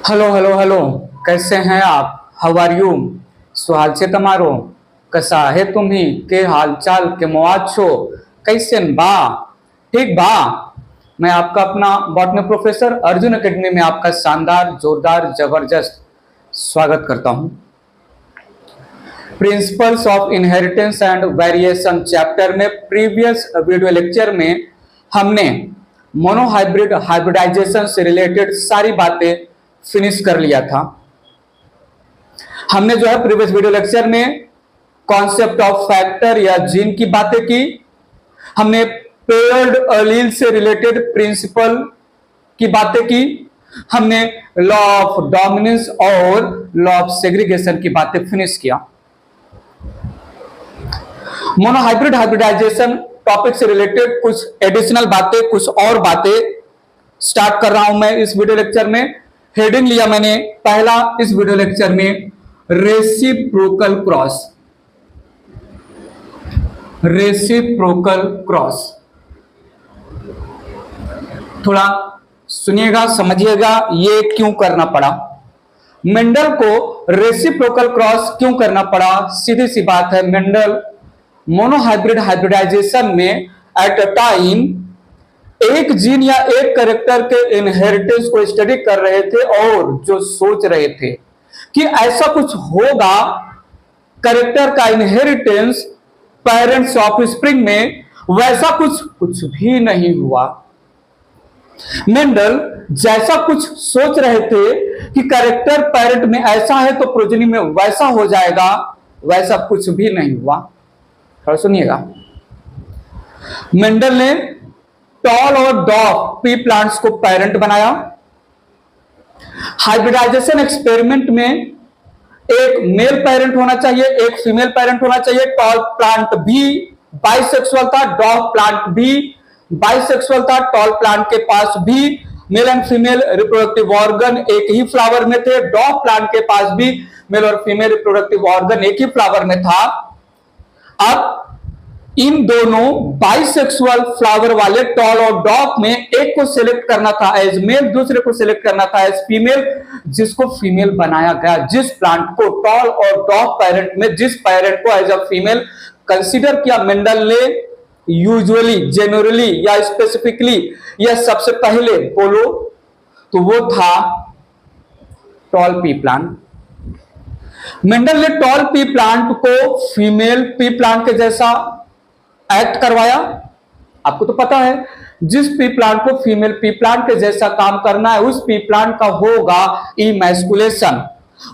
Hello hello hello कैसे हैं आप हाउ आर यू सुहाल से तमारो कसा है तुम्ही के हालचाल के मवाद छो कैसे बा ठीक बा। मैं आपका अपना बॉटनी प्रोफेसर अर्जुन एकेडमी में आपका शानदार जोरदार जबरदस्त स्वागत करता हूं। Principles of inheritance and variation chapter में प्रीवियस वीडियो लेक्चर में हमने मोनोहाइब्रिड हाइब्रिडाइजेशन से रिलेटेड सारी बातें फिनिश कर लिया था। हमने जो है प्रीवियस वीडियो लेक्चर में कॉन्सेप्ट ऑफ फैक्टर या जीन की बातें की, हमने पेयर्ड एलील से रिलेटेड प्रिंसिपल की बातें की, हमने लॉ ऑफ डोमिनेंस और लॉ ऑफ सेग्रीगेशन की बातें फिनिश किया। मोनोहाइब्रिड हाइब्रिडाइजेशन टॉपिक से रिलेटेड कुछ एडिशनल बातें, कुछ और बातें स्टार्ट कर रहा हूं मैं इस वीडियो लेक्चर में। हेडिंग लिया मैंने पहला इस वीडियो लेक्चर में रेसिप्रोकल क्रॉस। रेसिप्रोकल क्रॉस थोड़ा सुनिएगा, समझिएगा ये क्यों करना पड़ा, मेंडल को रेसिप्रोकल क्रॉस क्यों करना पड़ा। सीधी सी बात है, मेंडल मोनोहाइब्रिड हाइब्रिडाइजेशन में एट अ टाइम एक जीन या एक कैरेक्टर के इनहेरिटेंस को स्टडी कर रहे थे और जो सोच रहे थे कि ऐसा कुछ होगा, कैरेक्टर का इनहेरिटेंस पेरेंट्स ऑफस्प्रिंग में, वैसा कुछ भी नहीं हुआ। मेंडल जैसा कुछ सोच रहे थे कि कैरेक्टर पेरेंट में ऐसा है तो प्रोजेनी में वैसा हो जाएगा, वैसा कुछ भी नहीं हुआ। थोड़ा सुनिएगा, मेंडल ने टॉल और डॉग पी प्लांट्स को पेरेंट बनाया। हाइब्रिडाइजेशन एक्सपेरिमेंट में एक मेल पेरेंट होना चाहिए, एक फीमेल पेरेंट होना चाहिए। टॉल प्लांट भी बाइसेक्सुअल था, डॉग प्लांट भी बाइसेक्सुअल था। टॉल प्लांट के पास भी male and female reproductive organ एक ही फ्लावर में थे। डॉग प्लांट के पास भी मेल और फीमेल रिप्रोडक्टिव ऑर्गन एक ही फ्लावर में था। अब इन दोनों बाइसेक्सुअल फ्लावर वाले टॉल और डॉग में एक को सिलेक्ट करना था एज मेल, दूसरे को सिलेक्ट करना था एज फीमेल, जिसको फीमेल बनाया गया। जिस प्लांट को टॉल और डॉग पेरेंट में जिस पेरेंट को एज अ फीमेल कंसीडर किया मेंडल ने, यूजुअली, जनरली या स्पेसिफिकली या सबसे पहले बोलो तो वो था टॉल पी प्लांट। मेंडल ने टॉल पी प्लांट को फीमेल पी प्लांट के जैसा एक्ट करवाया। आपको तो पता है, जिस पी प्लांट को फीमेल पी प्लांट के जैसा काम करना है, उस पी प्लांट का होगा इमैस्कुलेशन।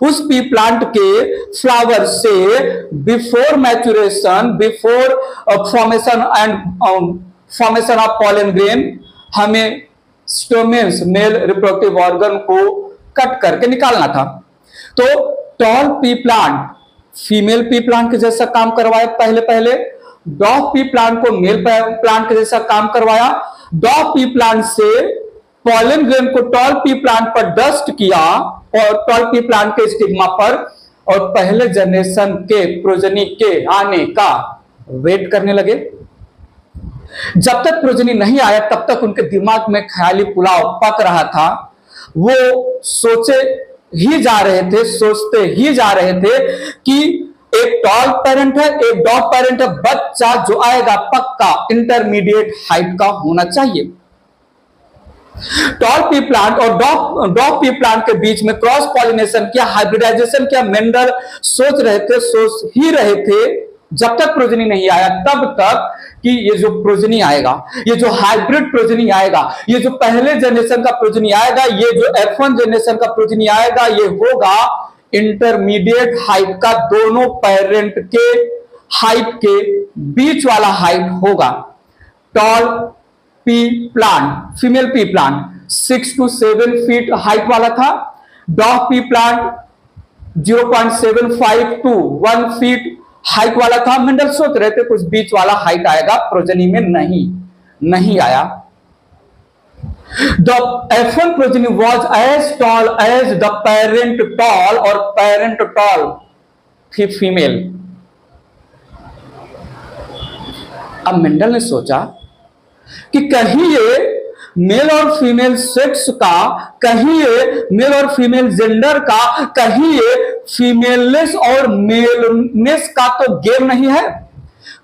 उस पी प्लांट के फ्लावर से before maturation, before formation and formation of pollen grain, हमें स्टोमेन्स मेल रिप्रोडक्टिव ऑर्गन को कट करके निकालना था। तो toll pea plant female pea plant के जैसा काम करवाया पहले, डॉग पी प्लांट को मेल प्लांट के जैसा काम करवाया। डॉग पी प्लांट से पॉलन ग्रेन को टॉल पी प्लांट पर डस्ट किया और टॉल पी प्लांट के स्टिग्मा पर, और पहले जनरेशन के प्रोजेनी के आने का वेट करने लगे। जब तक प्रोजेनी नहीं आया तब तक उनके दिमाग में ख्याली पुलाव पक रहा था। वो सोचते ही जा रहे थे कि एक टॉल पेरेंट है, एक डॉग पेरेंट है, बच्चा जो आएगा पक्का इंटरमीडिएट हाइट का होना चाहिए। टॉल पी प्लांट और डॉग पी प्लांट के बीच में क्रॉस पॉलिनेशन किया, हाइब्रिडाइजेशन किया। मेंडल सोच ही रहे थे जब तक प्रोजेनी नहीं आया तब तक कि ये जो प्रोजेनी आएगा, ये जो हाइब्रिड प्रोजेनी आएगा, ये जो पहले जनरेशन का प्रोजेनी आएगा, ये जो F1 जनरेशन का प्रोजेनी आएगा, ये होगा इंटरमीडिएट हाइट का, दोनों पेरेंट के हाइट के बीच वाला हाइट होगा। Toll pea plant, female pea plant 6 to 7 feet height वाला था। डॉग pea plant 0.75 to 1 feet height वाला था। मेंडल सोच रहे थे कुछ बीच वाला हाइट आएगा, प्रोजेनी में नहीं आया। The F1 progeny was as tall as the parent tall और parent tall थी फीमेल। अब मेंडल ने सोचा कि कहीं ये मेल और फीमेल सेक्स का, कहीं ये मेल और फीमेल जेंडर का, कहीं ये फीमेलनेस और मेलनेस का तो गेम नहीं है।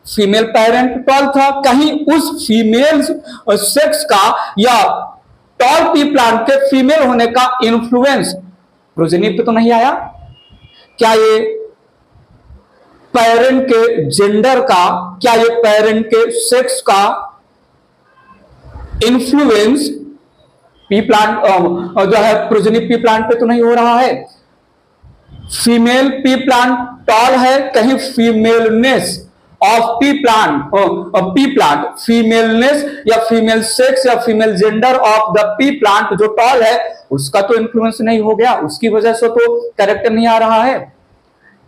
फीमेल पेरेंट टॉल था, कहीं उस फीमेल सेक्स का या टॉल पी प्लांट के फीमेल होने का इन्फ्लुएंस प्रोजेनी पे तो नहीं आया। क्या ये पेरेंट के जेंडर का, क्या ये पेरेंट के सेक्स का इन्फ्लुएंस पी प्लांट जो है प्रोजेनी पी प्लांट पे तो नहीं हो रहा है। फीमेल पी प्लांट टॉल है, कहीं femaleness of P plant femaleness या फीमेल सेक्स या female gender of the P plant जो टॉल है उसका तो इन्फ्लुएंस नहीं हो गया, उसकी वजह से तो कैरेक्टर नहीं आ रहा है।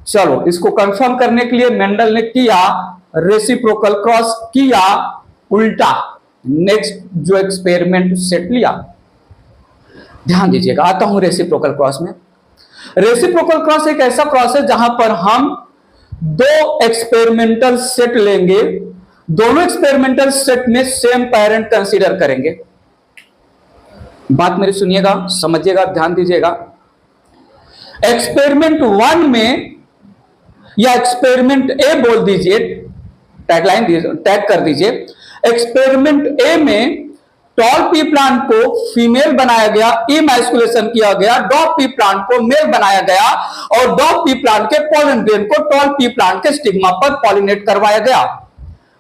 चलो इसको कंफर्म करने के लिए मेंडल ने किया रेसिप्रोकल क्रॉस, किया उल्टा। नेक्स्ट जो एक्सपेरिमेंट सेट लिया, ध्यान दीजिएगा, आता हूं रेसिप्रोकल क्रॉस में। रेसिप्रोकल क्रॉस एक ऐसा क्रॉस है जहां पर हम दो एक्सपेरिमेंटल सेट लेंगे, दोनों एक्सपेरिमेंटल सेट में सेम पेरेंट कंसीडर करेंगे। बात मेरी सुनिएगा, समझिएगा, ध्यान दीजिएगा। एक्सपेरिमेंट 1 में या एक्सपेरिमेंट ए बोल दीजिए, टैगलाइन टैग कर दीजिए। एक्सपेरिमेंट ए में टॉल पी प्लांट को फीमेल बनाया गया, इमैस्कुलेशन किया गया, डॉग पी प्लांट को मेल बनाया गया और डॉग पी प्लांट के पॉलन ग्रेन को टॉल पी प्लांट के स्टिग्मा पर पॉलिनेट करवाया गया।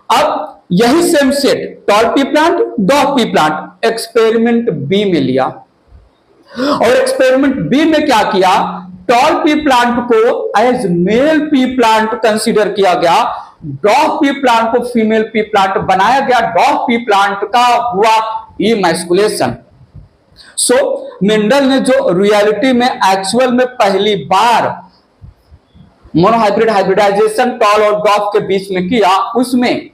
अब यही same set tall pea plant, डॉग पी प्लांट एक्सपेरिमेंट बी में लिया और एक्सपेरिमेंट बी में क्या किया, टॉल पी प्लांट को as male pea plant consider किया गया, डॉग पी प्लांट को फीमेल पी प्लांट बनाया गया, डॉग पी प्लांट का हुआ इमैस्कुलेशन। सो मेंडल ने जो रियलिटी में एक्चुअल में पहली बार मोनोहाइब्रिड हाइब्रिडाइजेशन टॉल और डॉग के बीच में किया, उसमें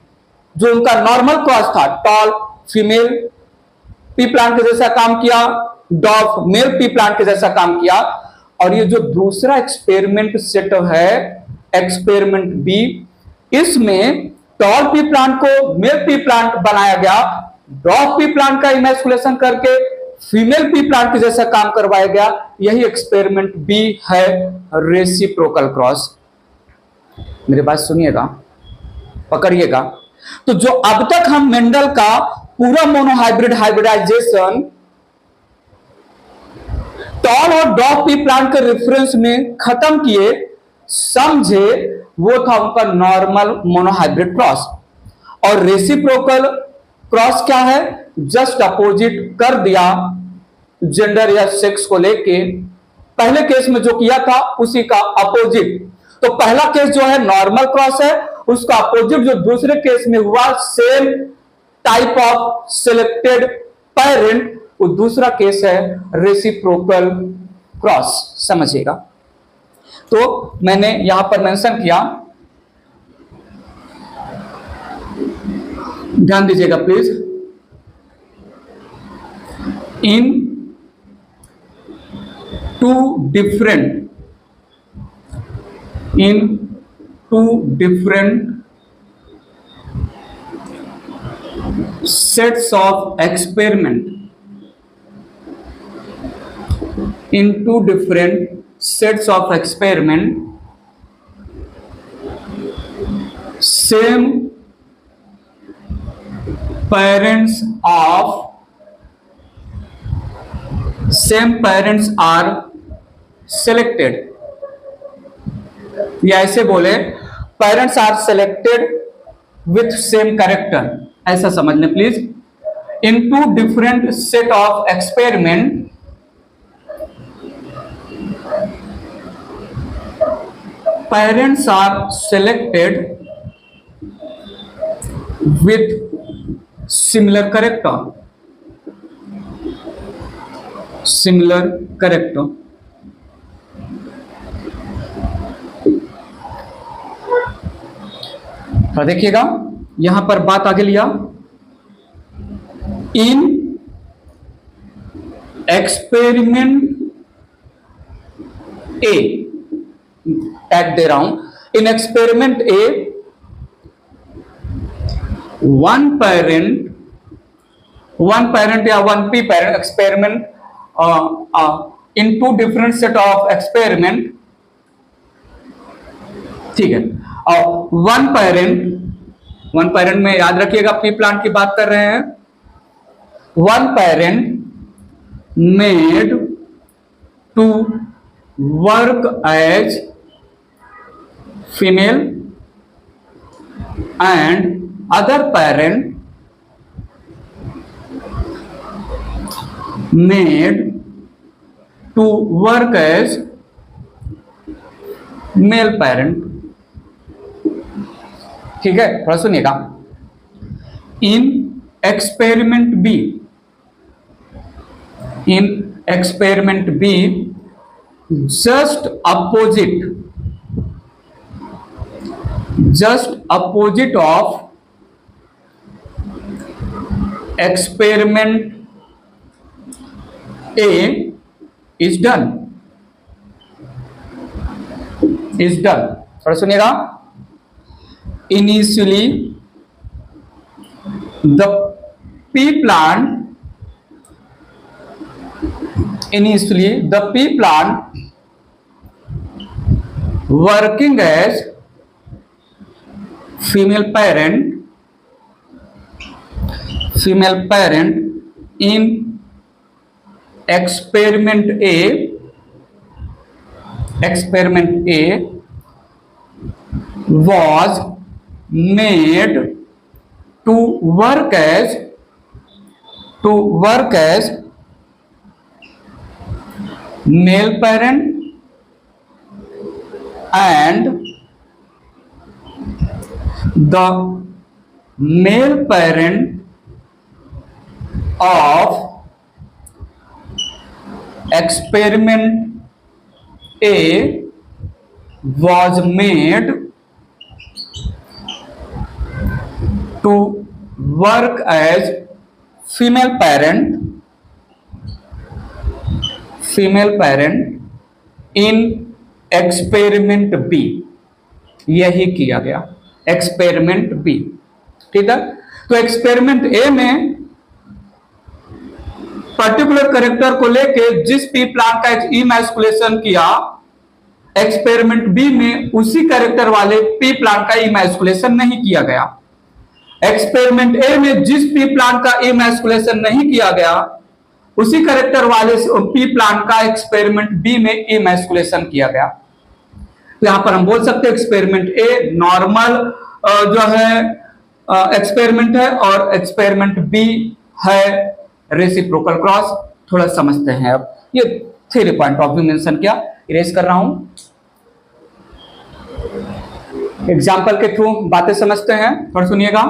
जो उनका नॉर्मल क्रॉस था, टॉल फीमेल पी प्लांट के जैसा काम किया, डॉग मेल पी प्लांट के जैसा काम किया। और ये जो दूसरा एक्सपेरिमेंट सेट है एक्सपेरिमेंट बी, इसमें टॉल पी प्लांट को मेल पी प्लांट बनाया गया, डॉग पी प्लांट का इमैस्कुलेशन करके फीमेल पी प्लांट के जैसा काम करवाया गया। यही एक्सपेरिमेंट बी है रेसिप्रोकल क्रॉस। मेरी बात सुनिएगा, पकड़िएगा। तो जो अब तक हम मेंडल का पूरा मोनोहाइब्रिड हाइब्रिडाइजेशन टॉल और डॉग पी प्लांट के रेफरेंस में खत्म किए, समझे, वो था उनका नॉर्मल मोनोहाइब्रिड क्रॉस। और रेसिप्रोकल क्रॉस क्या है, जस्ट अपोजिट कर दिया जेंडर या सेक्स को लेके। पहले केस में जो किया था उसी का अपोजिट। तो पहला केस जो है नॉर्मल क्रॉस है, उसका अपोजिट जो दूसरे केस में हुआ same type of selected parent, वो दूसरा केस है रेसिप्रोकल क्रॉस, समझिएगा। तो मैंने यहां पर मेंशन किया, ध्यान दीजिएगा please. In two different sets of experiment, in two different sets of experiment, same parents are selected, या ऐसे बोले parents are selected with same character, ऐसा समझ लें please. In two different set of experiment parents are selected with similar character, तो देखिएगा यहां पर बात आगे लिया। इन एक्सपेरिमेंट ए, टैग दे रहा हूं, in experiment A one one parent या one P parent experiment in two different set of experiment, ठीक है। और वन पेरेंट में याद रखिएगा पी प्लांट की बात कर रहे हैं। One parent made to work as female and other parent made to work as male parent, ठीक है। थोड़ा सुनिएगा। In experiment B just opposite of experiment A is done। थोड़ा सुनिएगा। Initially the pea plant working as female parent in experiment A was made to work as male parent and the male parent of experiment A was made to work as female parent in experiment B। यही किया गया experiment B, ठीक है। तो experiment A में particular character को लेके जिस पी प्लांट का इमैस्कुलेशन किया, एक्सपेरिमेंट बी में उसी कैरेक्टर वाले पी प्लांट का इमैस्कुलेशन नहीं किया गया। एक्सपेरिमेंट ए में जिस पी प्लांट का इमैस्कुलेशन नहीं किया गया, उसी कैरेक्टर वाले पी प्लांट का एक्सपेरिमेंट बी में इमैस्कुलेशन किया गया। तो यहां पर हम बोल सकते हैं एक्सपेरिमेंट ए नॉर्मल जो है एक्सपेरिमेंट है और एक्सपेरिमेंट बी है रेसिप्रोकल क्रॉस। थोड़ा समझते हैं अब। ये theory point of view mention किया, इरेज कर रहा हूं। एग्जाम्पल के थ्रू बातें समझते हैं, थोड़ा सुनिएगा।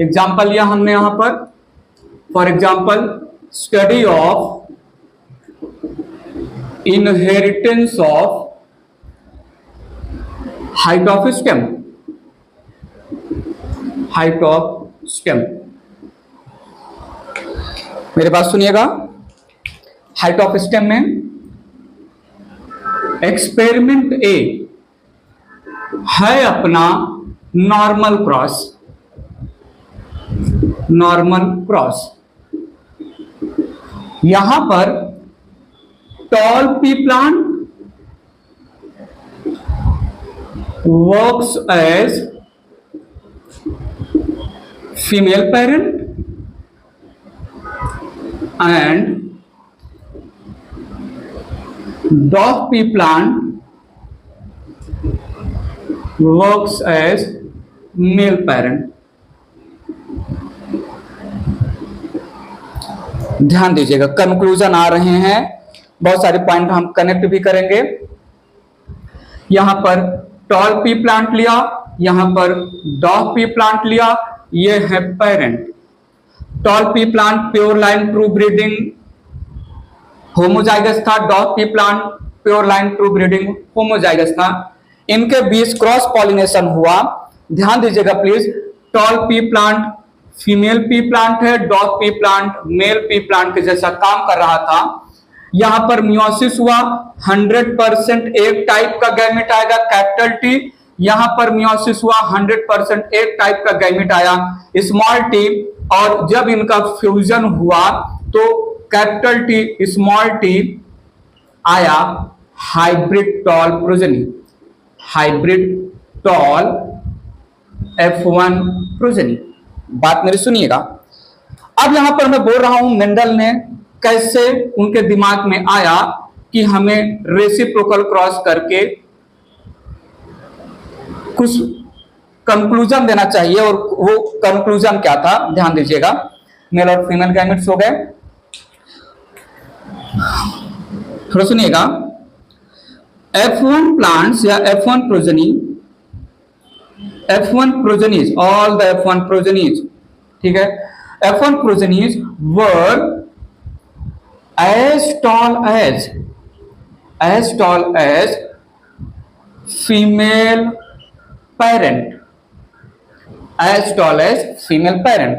एग्जाम्पल लिया हमने यहां पर, for example study of inheritance of height of stem. मेरे बात सुनिएगा। हाइट ऑफ स्टेम में एक्सपेरिमेंट ए है अपना नॉर्मल क्रॉस। यहां पर tall pea plant works as female parent and dwarf pea plant works as male parent। ध्यान दीजिएगा, कंक्लूजन आ रहे हैं, बहुत सारे पॉइंट हम कनेक्ट भी करेंगे। यहां पर टॉल पी प्लांट लिया, यहां पर डॉग पी प्लांट लिया, ये है parent. Tall pea plant pure line true breeding homozygous था, डॉग pea plant pure line true breeding homozygous था। इनके बीच क्रॉस पॉलिनेशन हुआ। ध्यान दीजिएगा please, tall pea plant female pea plant है, डॉग pea plant male pea plant के जैसा काम कर रहा था। यहां पर मियोसिस हुआ, 100% एक टाइप का गैमेट आएगा कैपिटल टी। यहां पर मियोसिस हुआ, 100% एक टाइप का गैमेट आया स्मॉल टी। और जब इनका फ्यूजन हुआ तो कैपिटल टी स्मॉल टी आया hybrid tall progeny, hybrid tall F1 progeny. बात मेरी सुनिएगा। अब यहां पर मैं बोल रहा हूं मेंडल ने कैसे उनके दिमाग में आया कि हमें रेसिप्रोकल क्रॉस करके कुछ कंक्लूजन देना चाहिए, और वो कंक्लूजन क्या था ध्यान दीजिएगा। मेल और फीमेल गैमेट्स हो गए, थोड़ा सुनिएगा। F1 प्लांट्स या F1 progeny, F1 progenies, all the F1 progenies, ठीक है, F1 प्रोजेनीज वर as tall as female parent, as tall as female parent।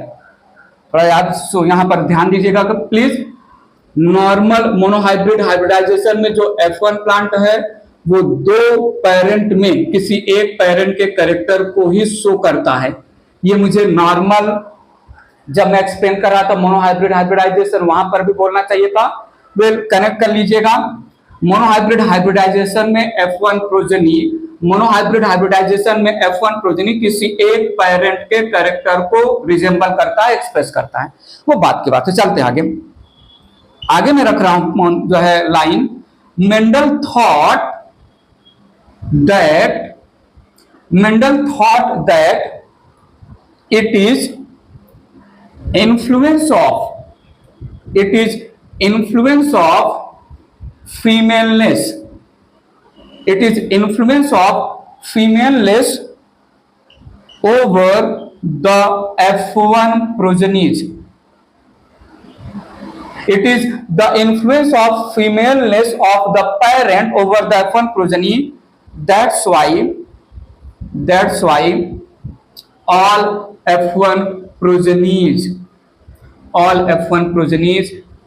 थोड़ा याद यहां पर ध्यान दीजिएगा प्लीज। नॉर्मल मोनोहाइब्रिड हाइब्रिडाइजेशन में जो F1 प्लांट है वो दो पेरेंट में किसी एक पेरेंट के कैरेक्टर को ही शो करता है। ये मुझे नॉर्मल जब मैं एक्सप्लेन कर रहा था मोनोहाइब्रिड हाइब्रिडाइजेशन वहां पर भी बोलना चाहिए था। वेल कनेक्ट कर लीजिएगा। मोनोहाइब्रिड हाइब्रिडाइजेशन में F1 प्रोजेनी, मोनोहाइब्रिड हाइब्रिडाइजेशन में F1 प्रोजेनी किसी एक पेरेंट के कैरेक्टर को रिजेंबल करता है, एक्सप्रेस करता है। वो बात की बात है, चलते हैं आगे। आगे मैं रख रहा हूं जो है line, Mendel thought that it is influence of femaleness, it is influence of femaleness over the F1 progenies, it is the influence of femaleness of the parent over the F1 progeny, that's why all F1 progenies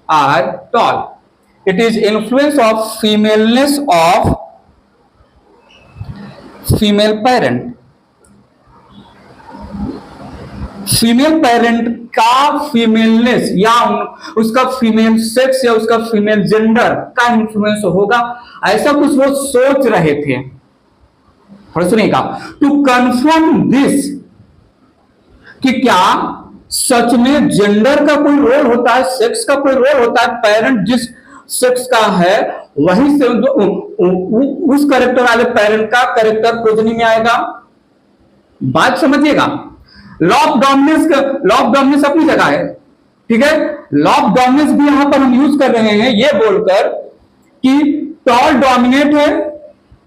are tall. It is influence of femaleness of female parent. Female parent का femaleness या उसका female sex या उसका female gender का influence होगा, ऐसा कुछ वो सोच रहे थे। थोड़ा सुनिएगा। टू कंफर्म दिस, कि क्या सच में जेंडर का कोई रोल होता है, सेक्स का कोई रोल होता है, पेरेंट जिस सेक्स का है वही से उस कैरेक्टर वाले पेरेंट का कैरेक्टर प्रोजेनी में आएगा। बात समझिएगा। लॉ ऑफ डोमिनेंस अपनी जगह है, ठीक है। लॉ ऑफ डोमिनेंस भी यहां पर हम यूज कर रहे हैं ये बोलकर कि टॉल डोमिनेट है,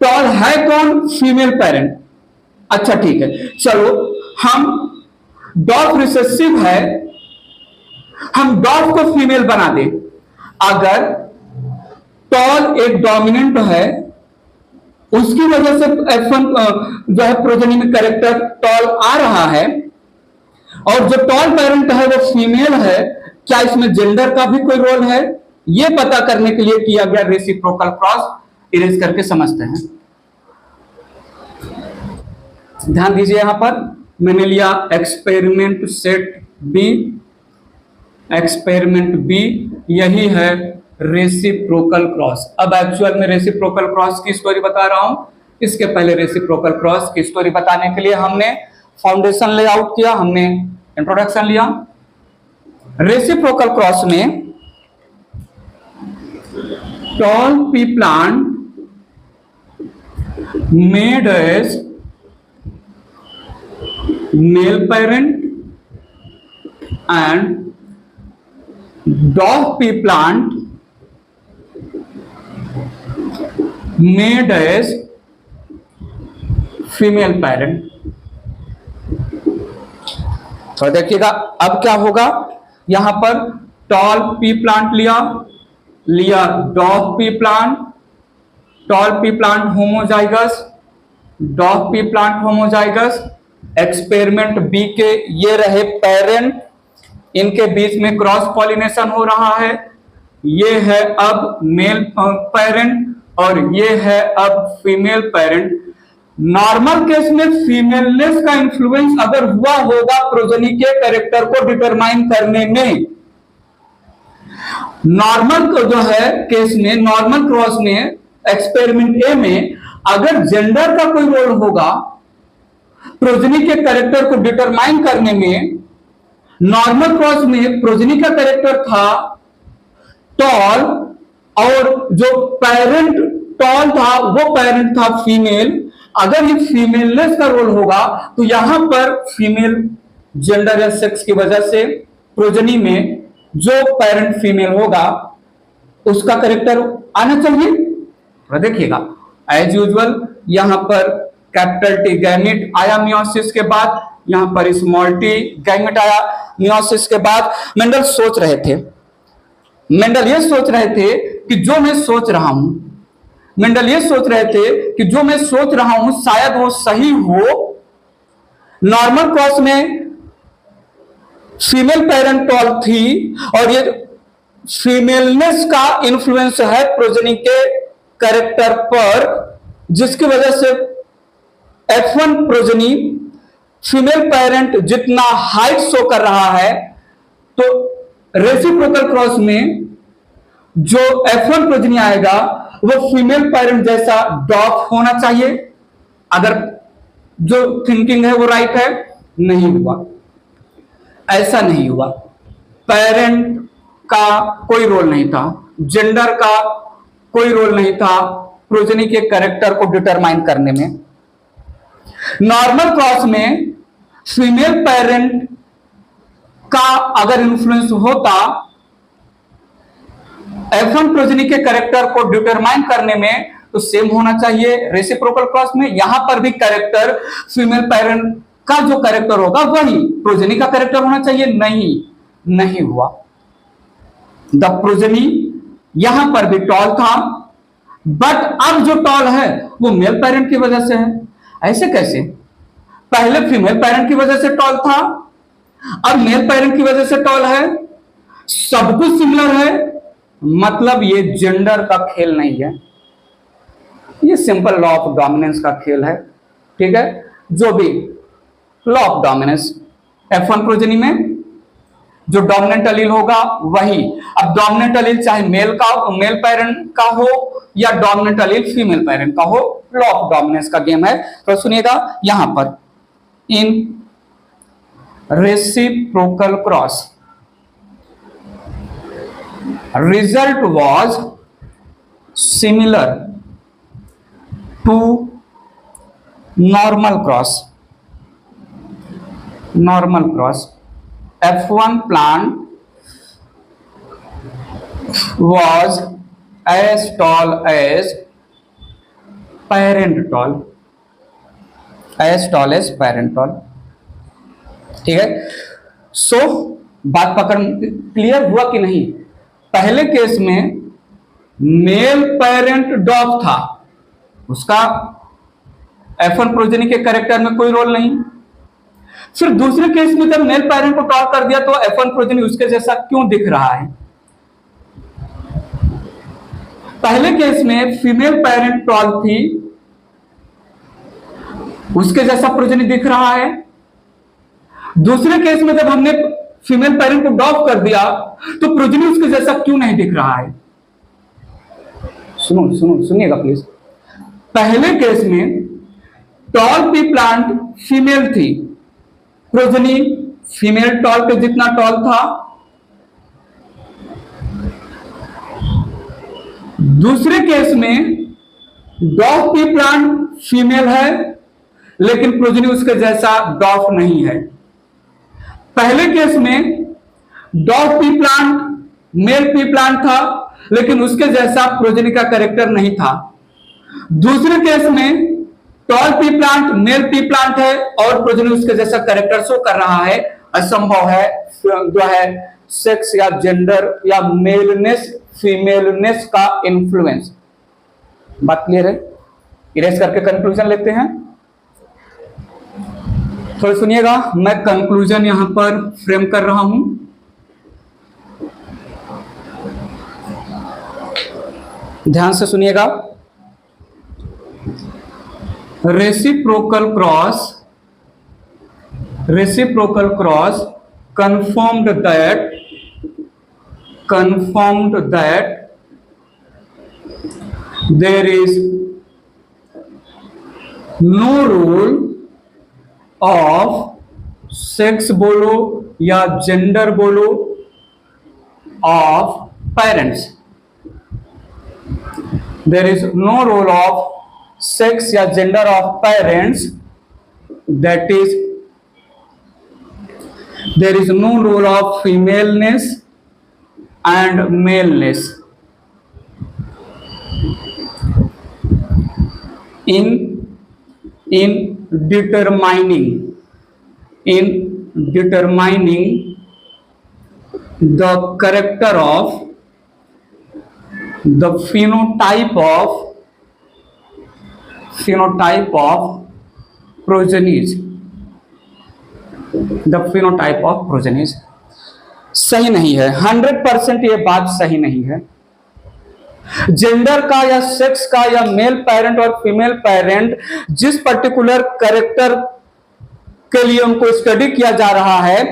टॉल है कौन, फीमेल पेरेंट। अच्छा ठीक है, चलो हम डॉफ रिसेसिव है, हम डॉफ को फीमेल बना दे। अगर टॉल एक डोमिनेंट है उसकी वजह से F1 जो है प्रोजेनी में कैरेक्टर टॉल आ रहा है, और जो टॉल पेरेंट है वो फीमेल है, क्या इसमें जेंडर का भी कोई रोल है, ये पता करने के लिए किया गया रेसिप्रोकल क्रॉस। इरेज करके समझते हैं। ध्यान दीजिए, यहां पर मैंने लिया experiment set B, experiment B, यही है रेसिप्रोकल क्रॉस। अब एक्चुअल में रेसिप्रोकल क्रॉस की स्टोरी बता रहा हूं। इसके पहले रेसिप्रोकल क्रॉस की स्टोरी बताने के लिए हमने फाउंडेशन लेआउट किया, हमने इंट्रोडक्शन लिया। रेसिप्रोकल क्रॉस में tall pea plant made as male parent and डॉग pea plant made as female parent. तो देखिएगा अब क्या होगा। यहां पर टॉल पी प्लांट लिया डॉग pea plant, tall pea plant homozygous, डॉग pea plant homozygous. Experiment B के ये रहे पेरेंट, इनके बीच में क्रॉस पॉलिनेशन हो रहा है। ये है अब मेल पेरेंट और ये है अब फीमेल पेरेंट। नॉर्मल केस में फीमेलनेस का इंफ्लुएंस अगर हुआ होगा प्रोजेनी के कैरेक्टर को डिटरमाइन करने में, नॉर्मल को जो है केस में, नॉर्मल क्रॉस में, एक्सपेरिमेंट ए में अगर जेंडर का कोई रोल होगा प्रोजेनी के कैरेक्टर को डिटरमाइन करने में, नॉर्मल क्रॉस में प्रोजेनी का कैरेक्टर था टॉल और जो पेरेंट टॉल था वो पेरेंट था फीमेल, अगर ये फीमेलनेस का रोल होगा तो यहां पर फीमेल जेंडर या सेक्स की वजह से प्रोजेनी में जो पेरेंट फीमेल होगा उसका कैरेक्टर आना चाहिए। तो देखिएगा एज यूजुअल यहां पर कैपिटल टी गैमेट आया मियोसिस के बाद, यहां पर स्मॉल टी गैमेट आया मियोसिस के बाद। मेंडल सोच रहे थे, मेंडल ये सोच रहे थे कि जो मैं सोच रहा हूं, मेंडल ये सोच रहे थे कि जो मैं सोच रहा हूं शायद वो सही हो। नॉर्मल क्रॉस में फीमेल पेरेंट टॉल थी और ये फीमेलनेस का इन्फ्लुएंस है प्रोजेनी के कैरेक्टर पर, जिसकी वजह से F1 प्रोजेनी फीमेल पेरेंट जितना हाइट शो कर रहा है तो रेसिप्रोकल क्रॉस में जो F1 प्रोजेनी आएगा वो फीमेल पेरेंट जैसा डॉग होना चाहिए। अगर जो थिंकिंग है वो राइट है, नहीं हुआ, ऐसा नहीं हुआ। पेरेंट का कोई रोल नहीं था, जेंडर का कोई रोल नहीं था प्रोजेनी के कैरेक्टर को डिटरमाइन करने में। नॉर्मल क्रॉस में फीमेल पेरेंट का अगर इन्फ्लुएंस होता F1 प्रोजेनी के कैरेक्टर को डिटरमाइन करने में तो सेम होना चाहिए रेसिप्रोकल क्रॉस में। यहां पर भी कैरेक्टर फीमेल पेरेंट का जो कैरेक्टर होगा वही प्रोजेनी का कैरेक्टर होना चाहिए, नहीं हुआ। द प्रोजेनी यहां पर भी टॉल था, बट अब जो टॉल है वो मेल पेरेंट की वजह से है। ऐसे कैसे? पहले फीमेल पेरेंट की वजह से टॉल था, अब मेल पेरेंट की वजह से टॉल है, सब कुछ सिमिलर है, मतलब ये जेंडर का खेल नहीं है, ये सिंपल लॉ ऑफ डोमिनेंस का खेल है। ठीक है, जो भी law of dominance F1 progeny में जो डोमिनेंट अलील होगा वही। अब डोमिनेंट अलील चाहे मेल पेरेंट का हो या डोमिनेंट अलील फीमेल पेरेंट का हो, लॉ ऑफ डोमिनेंस का गेम है। तो सुनिएगा यहां पर in reciprocal cross result was similar to normal cross F1 plant was as tall as parent tall, ठीक है। सो बात पकड़ क्लियर हुआ कि नहीं? पहले केस में मेल पेरेंट डॉग था, उसका F1 प्रोजेनी के कैरेक्टर में कोई रोल नहीं। फिर दूसरे केस में जब मेल पेरेंट को टॉल कर दिया तो F1 प्रोजेनी उसके जैसा क्यों दिख रहा है? पहले केस में फीमेल पेरेंट टॉल थी, उसके जैसा प्रोजेनी दिख रहा है। दूसरे केस में जब हमने फीमेल पेरेंट को डॉप कर दिया तो प्रोजेनी उसके जैसा क्यों नहीं दिख रहा है? सुनिएगा प्लीज। पहले केस में टॉल पी प्लांट फीमेल थी, प्रोजेनी फीमेल टॉल पे जितना टॉल था। दूसरे केस में डॉफ पी प्लांट फीमेल है लेकिन प्रोजेनी उसके जैसा डॉफ नहीं है। पहले केस में dog pea plant male pea plant था लेकिन उसके जैसा प्रोजेनी का कैरेक्टर नहीं था। दूसरे केस में tall pea plant male pea plant है और प्रोजेनी उसके जैसा कैरेक्टर शो कर रहा है। असंभव है जो है सेक्स या जेंडर या मेलनेस फीमेलनेस का इन्फ्लुएंस। बात क्लियर है? इरेज करके कंक्लूजन लेते हैं। थोड़ा सुनिएगा, मैं कंक्लूजन यहां पर फ्रेम कर रहा हूं। ध्यान से सुनिएगा। reciprocal cross confirmed that there is no role of sex बोलो या जेंडर बोलो of parents. There is no role of sex या gender of parents. That is there is no role of femaleness and maleness in determining the character of the phenotype of progenies. The phenotype of progenies सही नहीं है. 100% ये बात सही नहीं है. Gender का या सेक्स का या मेल पेरेंट और फीमेल पेरेंट जिस पर्टिकुलर कैरेक्टर के लिए उनको स्टडी किया जा रहा है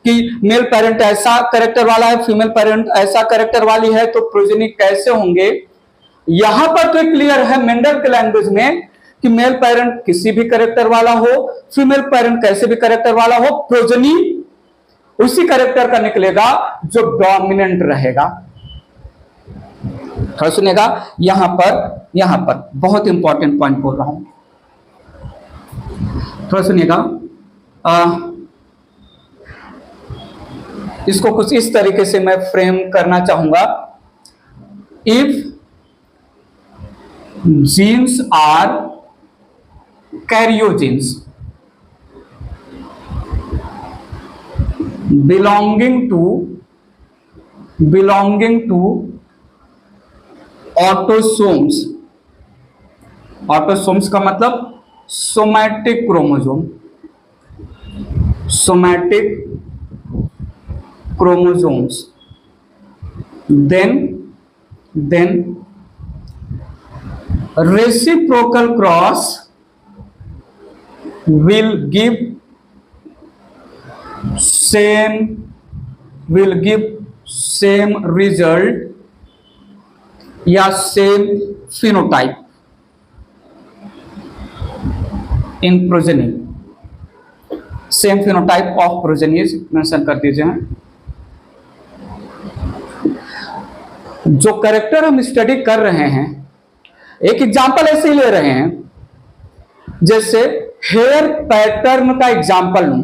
कि मेल पेरेंट ऐसा कैरेक्टर वाला है, फीमेल पेरेंट ऐसा कैरेक्टर वाली है, तो प्रोजेनी कैसे होंगे. यहां पर तो क्लियर है मेंडल के लैंग्वेज में कि मेल पेरेंट किसी भी कैरेक्टर वाला हो, फीमेल पेरेंट कैसे भी कैरेक्टर वाला हो, प्रोजेनी उसी कैरेक्टर का निकलेगा जो डोमिनेंट रहेगा. थोड़ा सुनेगा, यहां पर बहुत इंपॉर्टेंट पॉइंट बोल रहा हूं, थोड़ा सुनिएगा. इसको कुछ इस तरीके से मैं फ्रेम करना चाहूंगा. इफ जीन्स आर कैरियोजीन्स belonging to ऑटोसोम्स का मतलब somatic chromosomes. then reciprocal cross will give same result या same phenotype in progeny. Same phenotype of progenies mention कर दीजिए. जो कैरेक्टर हम स्टडी कर रहे हैं, एक एग्जांपल ऐसे ही ले रहे हैं, जैसे हेयर पैटर्न का एग्जांपल लूं.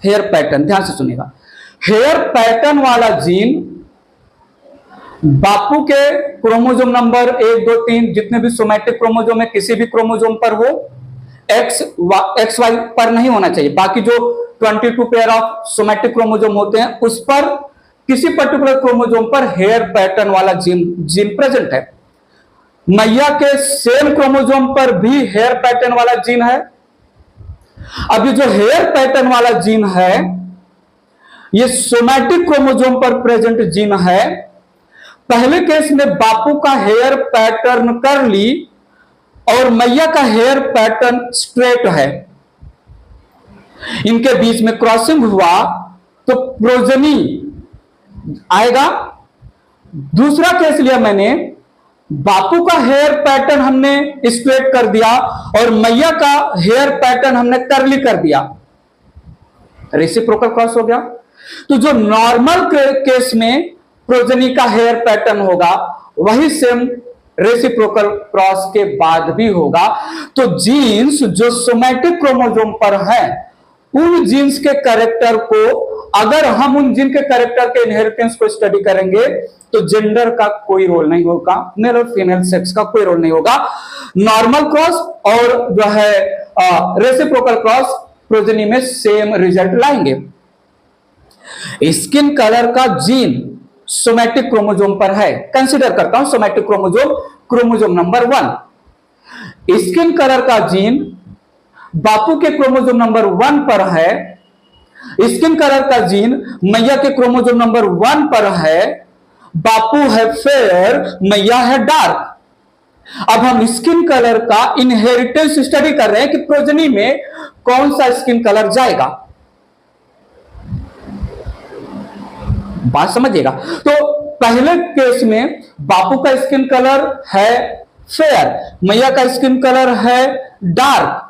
हेयर पैटर्न, ध्यान से सुनिएगा. हेयर पैटर्न वाला जीन बापू के क्रोमोसोम नंबर 1, 2, 3 जितने भी सोमैटिक क्रोमोसोम है, किसी भी क्रोमोसोम पर हो, एक्स वाई पर नहीं होना चाहिए. बाकी जो 22 पेयर ऑफ सोमैटिक क्रोमोसोम होते हैं उस पर किसी पर्टिकुलर क्रोमोसोम पर हेयर पैटर्न वाला जीन प्रेजेंट है. मैया के सेम क्रोमोसोम पर भी हेयर पैटर्न वाला जीन है. अब ये जो हेयर पैटर्न वाला जीन है, ये सोमैटिक क्रोमोसोम पर प्रेजेंट जीन है. पहले केस में बापू का हेयर पैटर्न कर्ली और मैया का हेयर पैटर्न स्ट्रेट है. इनके बीच में क्रॉसिंग हुआ तो प्रोजेनी आएगा. दूसरा केस लिया मैंने, बापू का हेयर पैटर्न हमने स्ट्रेट कर दिया और मैया का हेयर पैटर्न हमने कर्ली कर दिया. रेसिप्रोकल क्रॉस हो गया. तो जो नॉर्मल केस में प्रोजेनी का हेयर पैटर्न होगा, वही सेम रेसिप्रोकल क्रॉस के बाद भी होगा. तो जीन्स जो सोमैटिक क्रोमोसोम पर है, उन जीन्स के कैरेक्टर को अगर हम उन जीन के कैरेक्टर के इनहेरिटेंस को स्टडी करेंगे तो जेंडर का कोई रोल नहीं होगा, मेल और फीमेल सेक्स का कोई रोल नहीं होगा. नॉर्मल क्रॉस और जो है रेसिप्रोकल क्रॉस प्रोजेनी में सेम रिजल्ट लाएंगे. स्किन कलर का जीन सोमैटिक क्रोमोसोम पर है. कंसीडर करता हूं somatic chromosome number 1. Skin colour का जीन बापू के क्रोमोसोम नंबर 1 पर है. स्किन कलर का जीन मैया के क्रोमोसोम नंबर 1 पर है. बापू है फेयर, मैया है डार्क. अब हम स्किन कलर का इनहेरिटेंस स्टडी कर रहे हैं कि प्रोजनी में कौन सा स्किन कलर जाएगा। बात समझिएगा। तो पहले केस में बापू का स्किन कलर है फेयर, मैया का स्किन कलर है डार्क।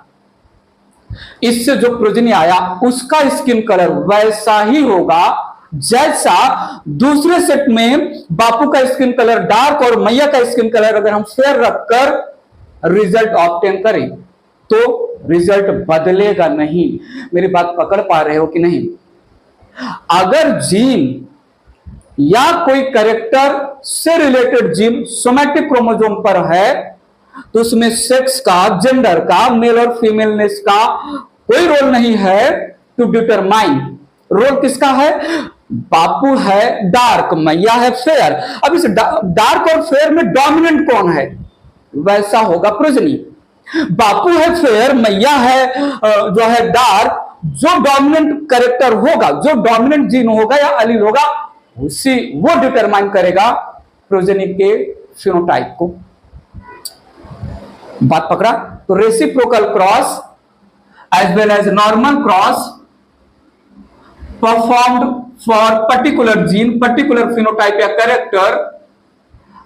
इससे जो प्रोजनी आया उसका स्किन कलर वैसा ही होगा जैसा दूसरे सेट में बापू का स्किन कलर डार्क और मैया का स्किन कलर अगर हम फेयर रखकर रिजल्ट ऑब्टेन करें तो रिजल्ट बदलेगा नहीं। मेरी बात पकड़ पा रहे हो कि नहीं? अगर जीन या कोई कैरेक्टर से रिलेटेड जीन सोमैटिक क्रोमोसोम पर है तो उसमें सेक्स का, जेंडर का, मेल और फीमेलनेस का कोई रोल नहीं है टू डिटरमाइन। रोल किसका है? बापू है डार्क, मैया है फेयर। अब इस डार्क और फेयर में डोमिनेंट कौन है वैसा होगा प्रोजनी। बापू है फेयर, मैया है जो है डार्क, जो डोमिनेंट कैरेक्टर होगा, जो डोमिनेंट जीन होगा या एलील होगा उसी वो डिटरमाइन करेगा प्रोजेनी के फिनोटाइप को। बात पकड़ा? तो reciprocal cross as well as normal cross performed for particular gene, particular phenotype या character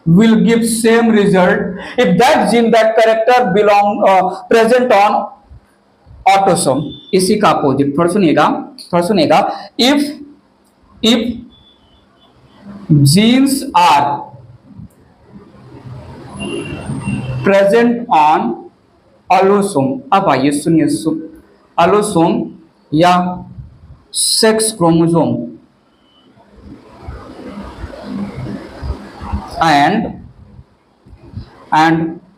will give same result if that gene, that character belong present on autosome। इसी का अपोजिट थोड़ा सुनिएगा। if genes are present on allosome, अब आइए सुनिए, allosome या sex chromosome and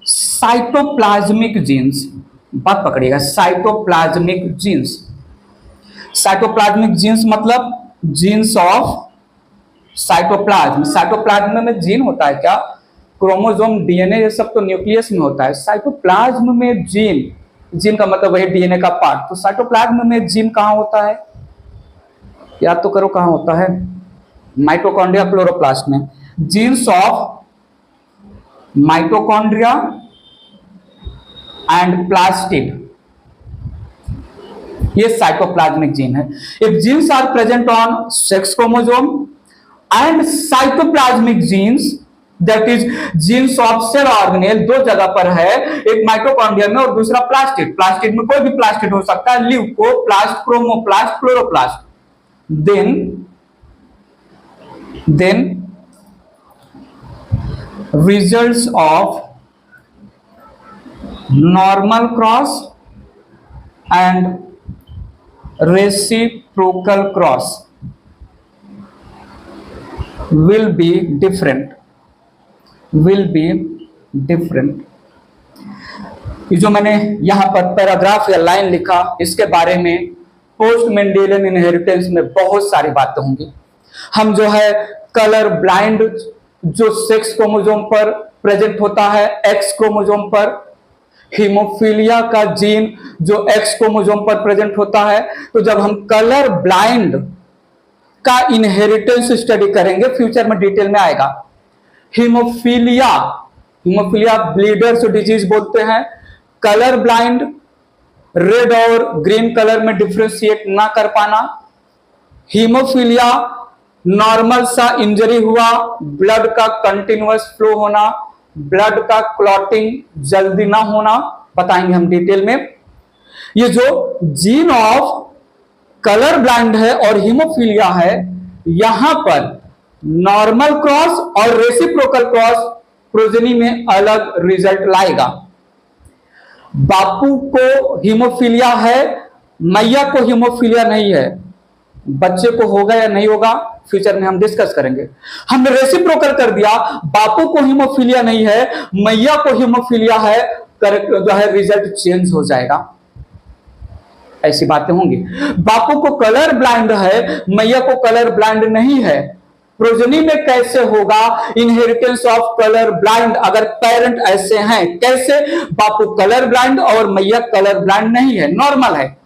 cytoplasmic genes. बात पकड़िएगा, साइटोप्लाज्मिक जीन्स। साइटोप्लाज्मिक जीन्स मतलब जीन्स ऑफ साइटोप्लाज्म। साइटोप्लाज्म में जीन होता है क्या? क्रोमोसोम, डीएनए ये सब तो न्यूक्लियस में होता है। साइटोप्लाज्म में जीन का मतलब वही डीएनए का पार्ट। तो साइटोप्लाज्म में जीन कहां होता है? याद तो करो कहां होता है? माइटोकॉन्ड्रिया, क्लोरोप्लास्ट में। Genes of mitochondria and plastid, ये साइटोप्लाज्मिक जीन है। If genes are present on sex chromosome and cytoplasmic genes, that is genes of cell organelle, दो जगह पर है, एक माइटोकॉन्ड्रिया में और दूसरा प्लास्टिड। प्लास्टिड में कोई भी प्लास्टिड हो सकता है, leucoplast, chromoplast, chloroplast. then results of normal cross and reciprocal cross will be different। ये जो मैंने यहां पर पैराग्राफ या लाइन लिखा इसके बारे में पोस्ट मेंडेलियन इनहेरिटेंस में बहुत सारी बातें होंगी। हम जो है कलर ब्लाइंड जो सेक्स क्रोमोसोम पर प्रेजेंट होता है, एक्स क्रोमोसोम पर, हीमोफीलिया का जीन जो एक्स क्रोमोसोम पर प्रेजेंट होता है। तो जब हम कलर ब्लाइंड का इनहेरिटेंस स्टडी करेंगे, फ्यूचर में डिटेल में आएगा। हीमोफीलिया ब्लीडर्स डिजीज बोलते हैं। कलर ब्लाइंड, रेड और ग्रीन कलर में डिफ्रेंशिएट ना कर पाना। हीमोफीलिया नॉर्मल सा इंजरी हुआ, ब्लड का कंटिन्यूअस फ्लो होना, ब्लड का क्लॉटिंग जल्दी ना होना, बताएंगे हम डिटेल में। ये जो जीन ऑफ कलर ब्लाइंड है और हीमोफीलिया है, यहां पर नॉर्मल क्रॉस और रेसिप्रोकल क्रॉस प्रोजेनी में अलग रिजल्ट लाएगा। बापू को हीमोफीलिया है, मैया को हीमोफीलिया नहीं है। बच्चे को होगा या नहीं होगा फ्यूचर में हम डिस्कस करेंगे। हमने रेसिप्रोकल कर दिया, बापू को हीमोफीलिया नहीं है, मैया को हीमोफीलिया है, जो है रिजल्ट चेंज हो जाएगा। ऐसी बातें होंगी। बापू को कलर ब्लाइंड है, मैया को कलर ब्लाइंड नहीं है। प्रोजेनी में कैसे होगा इनहेरिटेंस ऑफ कलर ब्लाइंड अगर पेरेंट ऐसे हैं? कैसे? बापू कलर ब्लाइंड और मैया कलर ब्लाइंड नहीं है, नॉर्मल है।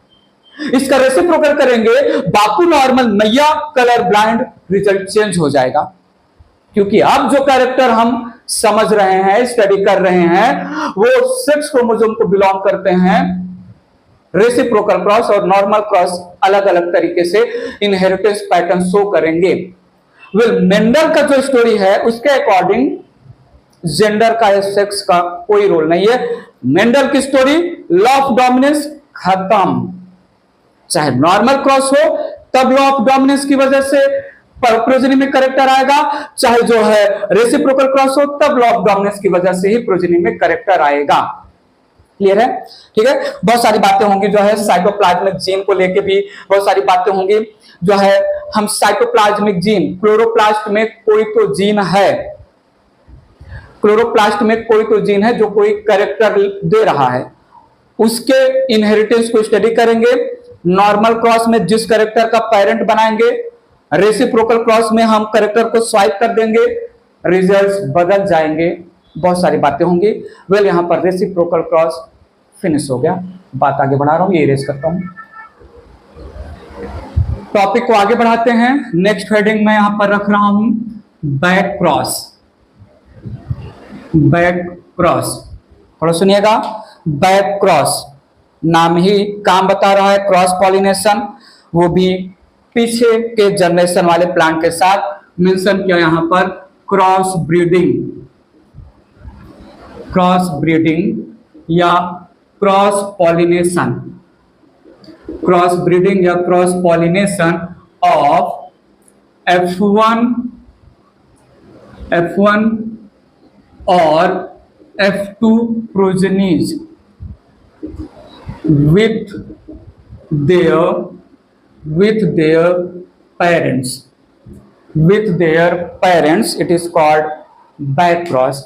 इसका रेसिप्रोकल करेंगे, बापू नॉर्मल, मैया कलर ब्लाइंड, रिजल्ट चेंज हो जाएगा। क्योंकि अब जो कैरेक्टर हम समझ रहे हैं, स्टडी कर रहे हैं, वो सेक्स क्रोमोसोम को बिलोंग करते हैं। रेसिप्रोकल क्रॉस और नॉर्मल क्रॉस अलग अलग तरीके से इनहेरिटेंस पैटर्न शो करेंगे। वेल, मेंडल का जो स्टोरी है उसके अकॉर्डिंग जेंडर का या सेक्स का कोई रोल नहीं है। मेंडल की स्टोरी, लॉ ऑफ डोमिनेंस खत्म। चाहे नॉर्मल क्रॉस हो तब लॉ ऑफ डोमिनेंस की वजह से प्रोजेनी में करेक्टर आएगा, चाहे जो है रेसिप्रोकल क्रॉस हो तब लॉ ऑफ डोमिनेंस की वजह से ही प्रोजेनी में करेक्टर आएगा। क्लियर है? ठीक है। बहुत सारी बातें होंगी जो है साइटोप्लाज्मिक जीन को लेके भी बहुत सारी बातें होंगी जो है हम साइटोप्लाज्मिक जीन, क्लोरोप्लास्ट में कोई तो जीन है, क्लोरोप्लास्ट में कोई तो जीन है जो कोई कैरेक्टर दे रहा है, उसके इनहेरिटेंस को स्टडी करेंगे। नॉर्मल क्रॉस में जिस कैरेक्टर का पेरेंट बनाएंगे, रेसिप्रोकल क्रॉस में हम कैरेक्टर को स्वाइप कर देंगे, रिजल्ट्स बदल जाएंगे। बहुत सारी बातें होंगी। वेल, यहां पर रेसिप्रोकल क्रॉस फिनिश हो गया, बात आगे बढ़ा रहा हूं, ये इरेज करता हूं। टॉपिक को आगे बढ़ाते हैं। नेक्स्ट हेडिंग में यहां पर रख रहा हूं बैक क्रॉस। बैक क्रॉस थोड़ा सुनिएगा। बैक क्रॉस नाम ही काम बता रहा है, क्रॉस पॉलिनेशन, वो भी पीछे के जनरेशन वाले प्लांट के साथ। मेंशन किया यहां पर क्रॉस ब्रीडिंग, क्रॉस ब्रीडिंग या क्रॉस पॉलिनेशन, क्रॉस ब्रीडिंग या क्रॉस पॉलिनेशन ऑफ F1 और F2 progenies with their parents, it is called back cross।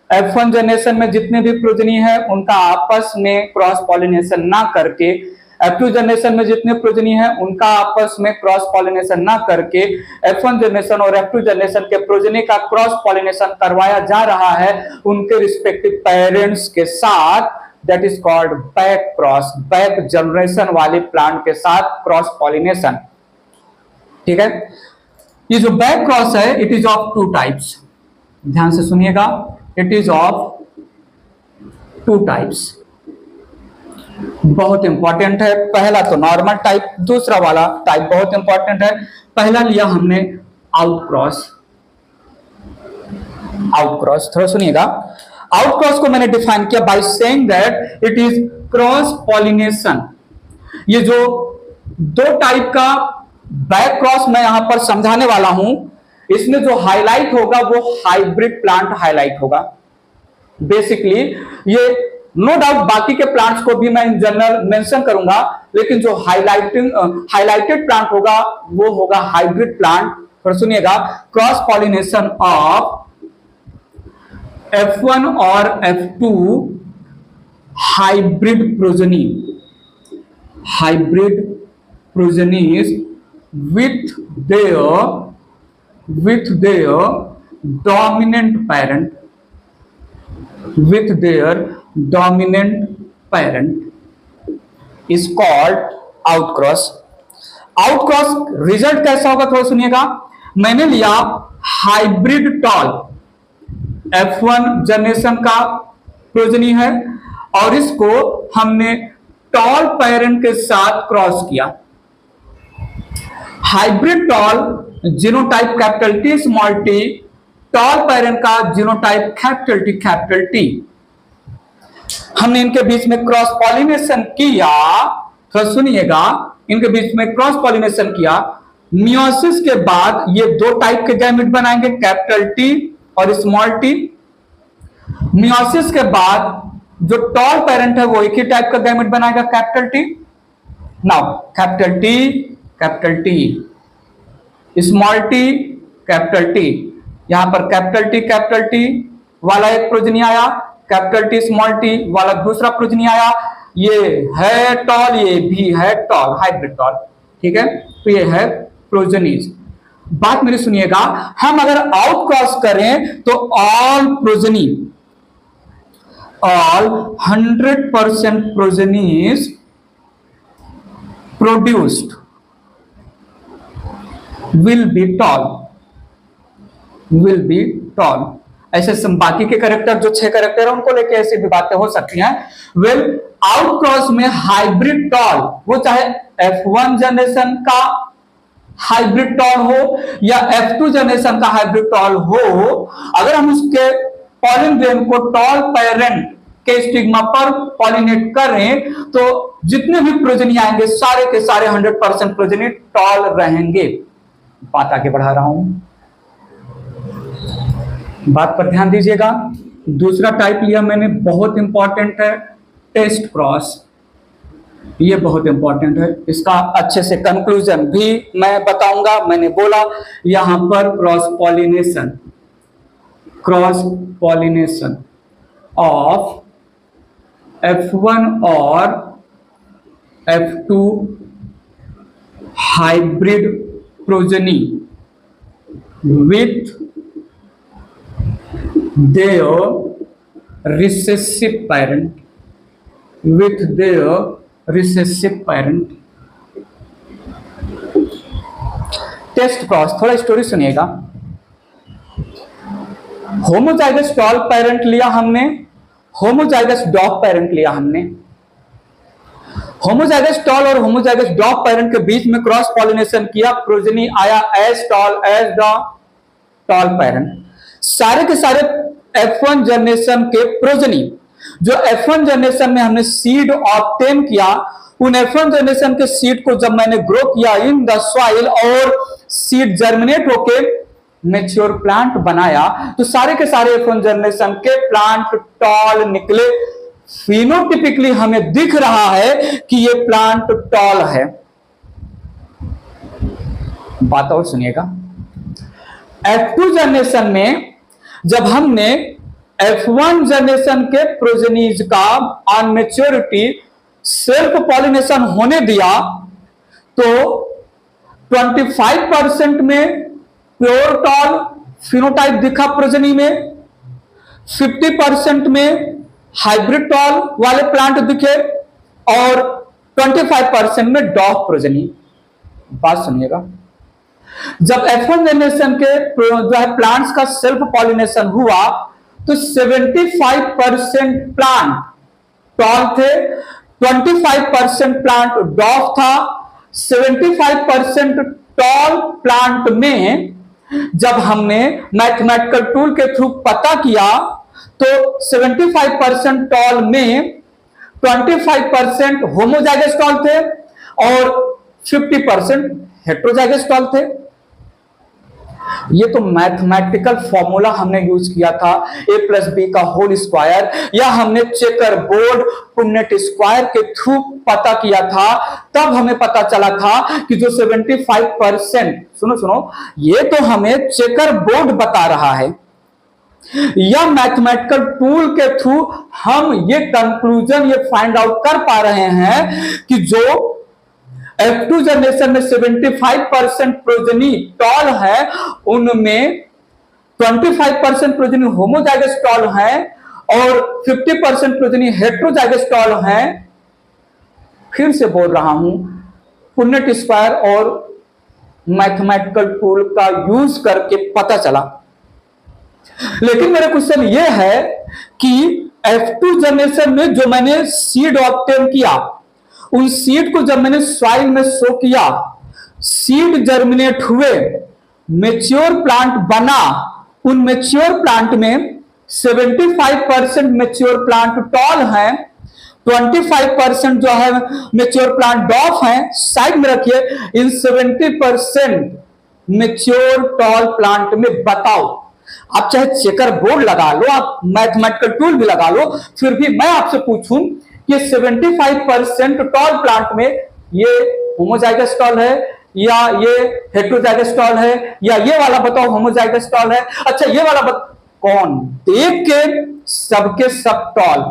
F1 generation में जितने भी प्रोजेनी है उनका आपस में क्रॉस पॉलिनेशन ना करके, F2 जनरेशन में जितने प्रोजेनी है उनका आपस में क्रॉस पॉलिनेशन ना करके F1 जनरेशन और F2 जनरेशन के प्रोजेनी का क्रॉस पॉलिनेशन करवाया जा रहा है उनके रिस्पेक्टिव पेरेंट्स के साथ। That is called back cross, back generation वाले प्लांट के साथ क्रॉस पॉलिनेशन। ठीक है। ये जो बैक क्रॉस है it is of two types, ध्यान से सुनिएगा। It is of two types, बहुत इंपॉर्टेंट है। पहला तो नॉर्मल टाइप, दूसरा वाला टाइप बहुत इंपॉर्टेंट है। पहला लिया हमने आउट क्रॉस। आउट क्रॉस थोड़ा सुनिएगा। आउट क्रॉस को मैंने डिफाइन किया by saying that it is cross pollination. ये जो दो टाइप का बैक क्रॉस मैं यहां पर समझाने वाला हूं, इसमें जो हाईलाइट होगा वो हाइब्रिड प्लांट हाईलाइट होगा। बेसिकली ये नो डाउट बाकी के प्लांट्स को भी मैं इन जनरल मेंशन करूंगा, लेकिन जो हाईलाइटेड प्लांट होगा वो होगा हाइब्रिड प्लांट। पर सुनिएगा, क्रॉस पॉलिनेशन ऑफ F1 और F2 hybrid progeny, hybrid progenies with their dominant parent, with their dominant parent is called outcross। outcross result कैसा होगा थोड़ा सुनिएगा। मैंने लिया हाइब्रिड टॉल, F1 जनरेशन का प्रोजेनी है और इसको हमने टॉल पेरेंट के साथ क्रॉस किया। Hybrid tall genotype capital T small T, tall parent का जीनोटाइप कैपिटल टी। हमने इनके बीच में क्रॉस पॉलिनेशन किया, तो सुनिएगा, इनके बीच में क्रॉस पॉलिनेशन किया। मियोसिस के बाद ये दो टाइप के गैमेट बनाएंगे, कैपिटल टी और स्मॉल टी। मियोसिस के बाद जो टॉल पेरेंट है वो एक ही टाइप का गैमेट बनाएगा, capital T. Now capital T, small T, capital T. यहां पर कैपिटल टी वाला एक प्रोजेनी आया, कैपिटल टी स्मॉल टी वाला दूसरा प्रोजेनी आया। ये है टॉल, ये भी है टॉल, हाइब्रिड टॉल। ठीक है, तो ये है प्रोजेनीज। बात मेरी सुनिएगा, हम अगर आउट क्रॉस करें तो all progeny, all 100% progenies produced will be tall, will be toll. ऐसे बाकी के करेक्टर जो 6 करेक्टर है उनको लेके ऐसी भी बातें हो सकती हैं। विल आउट क्रॉस में हाइब्रिड टॉल, वो चाहे F1 जनरेशन का हाइब्रिड टॉल हो या F2 जनरेशन का हाइब्रिड टॉल हो, अगर हम उसके पॉलिन ग्रेन को टॉल पेरेंट के स्टिग्मा पर पॉलिनेट करें तो जितने भी प्रोजेनी आएंगे सारे के सारे 100% प्रोजेनी टॉल रहेंगे। बात आगे बढ़ा रहा हूं, बात पर ध्यान दीजिएगा। दूसरा टाइप लिया मैंने, बहुत इंपॉर्टेंट है, टेस्ट क्रॉस। ये बहुत इंपॉर्टेंट है, इसका अच्छे से कंक्लूजन भी मैं बताऊंगा। मैंने बोला यहां पर क्रॉस पॉलिनेशन ऑफ F1 और F2 hybrid progeny with their recessive parent। Test cross, थोड़ा स्टोरी सुनिएगा। होमोजाइगस टॉल पेरेंट लिया हमने, होमोजाइगस डॉग पेरेंट लिया हमने। होमोजाइगस टॉल और होमोजाइगस डॉग पेरेंट के बीच में क्रॉस पॉलिनेशन किया, प्रोजेनी आया as tall as the tall parent. सारे के सारे F1 जनरेशन के प्रोजेनी, जो F1 जनरेशन में हमने सीड ऑब्टेन किया, उन F1 जनरेशन के सीड को जब मैंने ग्रो किया इन द सॉइल और सीड जर्मिनेट होके मैच्योर प्लांट बनाया, तो सारे के सारे F1 जनरेशन के प्लांट टॉल निकले। फिनोटिपिकली हमें दिख रहा है कि ये प्लांट टॉल है। बात और सुनिएगा, F2 जनरेशन में जब हमने F1 जनरेशन के प्रोजेनीज का ऑन मैच्योरिटी सेल्फ पॉलिनेशन होने दिया तो 25% में प्योर टॉल फिनोटाइप दिखा प्रोजेनी में, 50% में हाइब्रिड टॉल वाले प्लांट दिखे और 25% में डॉग प्रोजेनी। बात सुनिएगा, जब F1 जनरेशन के जो है प्लांट्स का सेल्फ पॉलिनेशन हुआ तो 75% प्लांट टॉल थे, 25% प्लांट डॉग था। 75% टॉल प्लांट में जब हमने मैथमेटिकल टूल के थ्रू पता किया तो 75% टॉल में 25% होमोजाइगस टॉल थे और 50% हेट्रोजाइगस टॉल थे। ये तो मैथमेटिकल फॉर्मूला हमने यूज किया था, A+B का होल स्क्वायर, या हमने चेकर बोर्ड पुन्नेट स्क्वायर के थ्रू पता किया था। तब हमें पता चला था कि जो 75%, सुनो, ये तो हमें चेकर बोर्ड बता रहा है, या मैथमेटिकल टूल के थ्रू हम ये कंक्लूजन ये फाइंड आउट कर पा रहे हैं कि जो F2 जनरेशन में 75% प्रोजेनी टॉल है, उनमें 25% प्रोजेनी होमोजाइगस टॉल है और 50% प्रोजेनी हेट्रोजाइगस टॉल है। फिर से बोल रहा हूं, पुन्नेट स्क्वायर और मैथमेटिकल टूल का यूज करके पता चला। लेकिन मेरा क्वेश्चन यह है कि F2 जनरेशन में जो मैंने सीड ऑब्टेन किया, उन सीड को जब मैंने सॉइल में सो किया, सीड जर्मिनेट हुए, मैच्योर प्लांट बना, उन मैच्योर प्लांट में 75% मैच्योर प्लांट टॉल हैं, 25% जो है मैच्योर प्लांट डॉफ हैं, साइड में रखिए। इन 70% मैच्योर टॉल प्लांट में बताओ, आप चाहे चेकर बोर्ड लगा लो, आप मैथमेटिकल टूल भी लगा लो, फिर भी मैं आपसे पूछूं कि 75% टॉल प्लांट में ये होमोजाइगस टॉल है या ये हेट्रोजाइगस टॉल है, या ये वाला बताओ होमोजाइगस टॉल है, अच्छा ये वाला कौन? देख के सबके सब टॉल,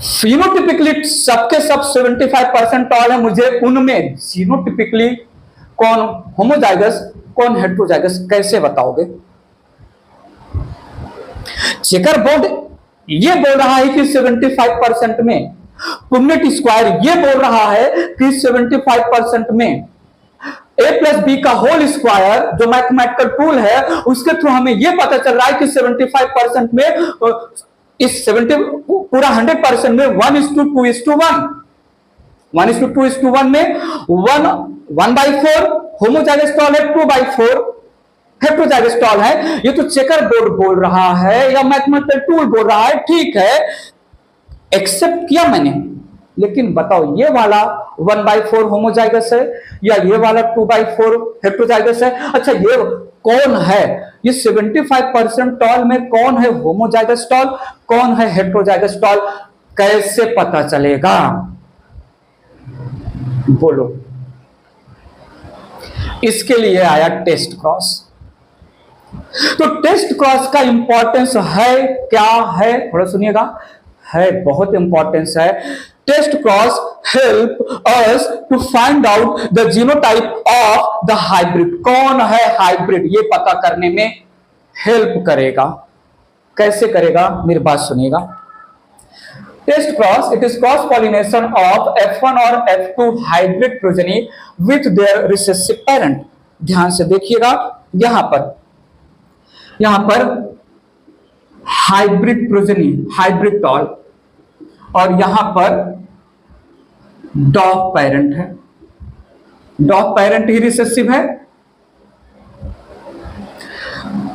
फिनोटिपिकली सबके सब 75% टॉल है। मुझे उनमें जीनोटिपिकली कौन होमोजाइगस कौन हेट्रोजाइगस कैसे बताओगे? चेकर बोर्ड ये बोल रहा है कि 75% में, पुन्नेट स्क्वायर ये बोल रहा है कि 75% में, ए प्लस बी का होल स्क्वायर जो मैथमेटिकल टूल है उसके थ्रू हमें यह पता चल रहा है कि 75% में इस 70 पूरा 100% में 1:2:1 1:2:1 में 1/4 होमोजाइगस टॉल है, 2/4 हेटेरोजाइगस टॉल है। ये तो चेकर बोर्ड बोल रहा है या मैथमेटिकल टूल बोल रहा है, ठीक है, एक्सेप्ट किया मैंने। लेकिन बताओ ये वाला 1/4 होमोजाइगस है या ये वाला 2/4 हेटेरोजाइगस है? अच्छा ये कौन है, ये 75% टॉल में कौन है होमोजाइगस टॉल, कौन है हेटेरोजाइगस टॉल, कैसे पता चलेगा? बोलो। इसके लिए आया टेस्ट क्रॉस। तो टेस्ट क्रॉस का इंपॉर्टेंस है क्या है, थोड़ा सुनिएगा, है बहुत इंपॉर्टेंस है। Test cross help us to find out the genotype of the hybrid. कौन है हाइब्रिड ये पता करने में हेल्प करेगा। कैसे करेगा, मेरी बात सुनिएगा। Test cross, it is cross pollination of F1 और F2 hybrid progeny with their recessive parent. ध्यान से देखिएगा, यहां पर हाइब्रिड प्रोजेनी, हाइब्रिड टॉल, और यहां पर डॉग पेरेंट है। डॉग पेरेंट ही रिसेसिव है।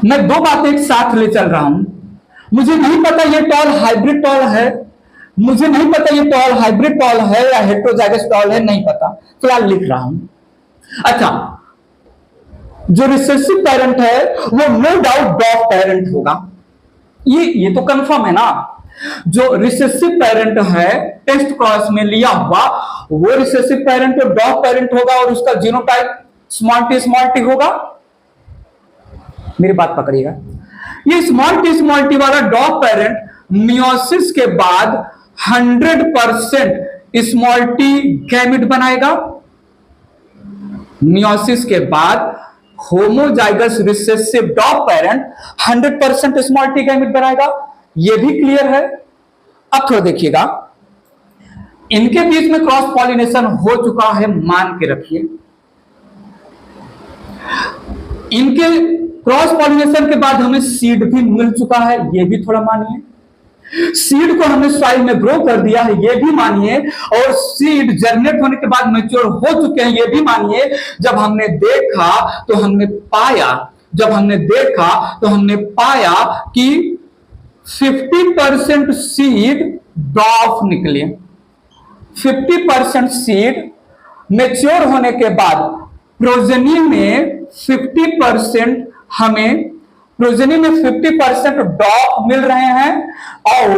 मैं दो बातें एक साथ ले चल रहा हूं। मुझे नहीं पता ये टॉल हाइब्रिड टॉल है, मुझे नहीं पता ये टॉल हाइब्रिड टॉल है या हेटेरोजाइगस टॉल है, नहीं पता, फिलहाल लिख रहा हूं। अच्छा, जो रिसेसिव पेरेंट है वो नो डाउट डॉग पेरेंट होगा, ये तो कंफर्म है ना। जो रिसेसिव पेरेंट है टेस्ट क्रॉस में लिया हुआ वो रिसेसिव पेरेंट तो डॉग पेरेंट होगा और उसका जीनोटाइप स्मॉल टी होगा। मेरी बात पकड़िएगा, ये स्मॉल टी वाला डॉग पेरेंट मियोसिस के बाद 100% स्मॉल टी गैमेट बनाएगा। मियोसिस के बाद होमोजाइगस रिसेसिव डॉग पेरेंट 100% स्मॉल टी गैमेट बनाएगा। यह भी क्लियर है। अब थोड़ा देखिएगा, इनके बीच में क्रॉस पॉलिनेशन हो चुका है, मान के रखिए। इनके क्रॉस पॉलिनेशन के बाद हमें सीड भी मिल चुका है, यह भी थोड़ा मानिए। सीड को हमने सॉइल में ग्रो कर दिया है, ये भी मानिए। और सीड जर्मिनेट होने के बाद मैच्योर हो चुके हैं, ये भी मानिए। जब हमने देखा तो हमने पाया कि 50% सीड डॉफ निकले। 50% सीड मैच्योर होने के बाद प्रोजेनी में 50% हमें डॉफ मिल रहे हैं और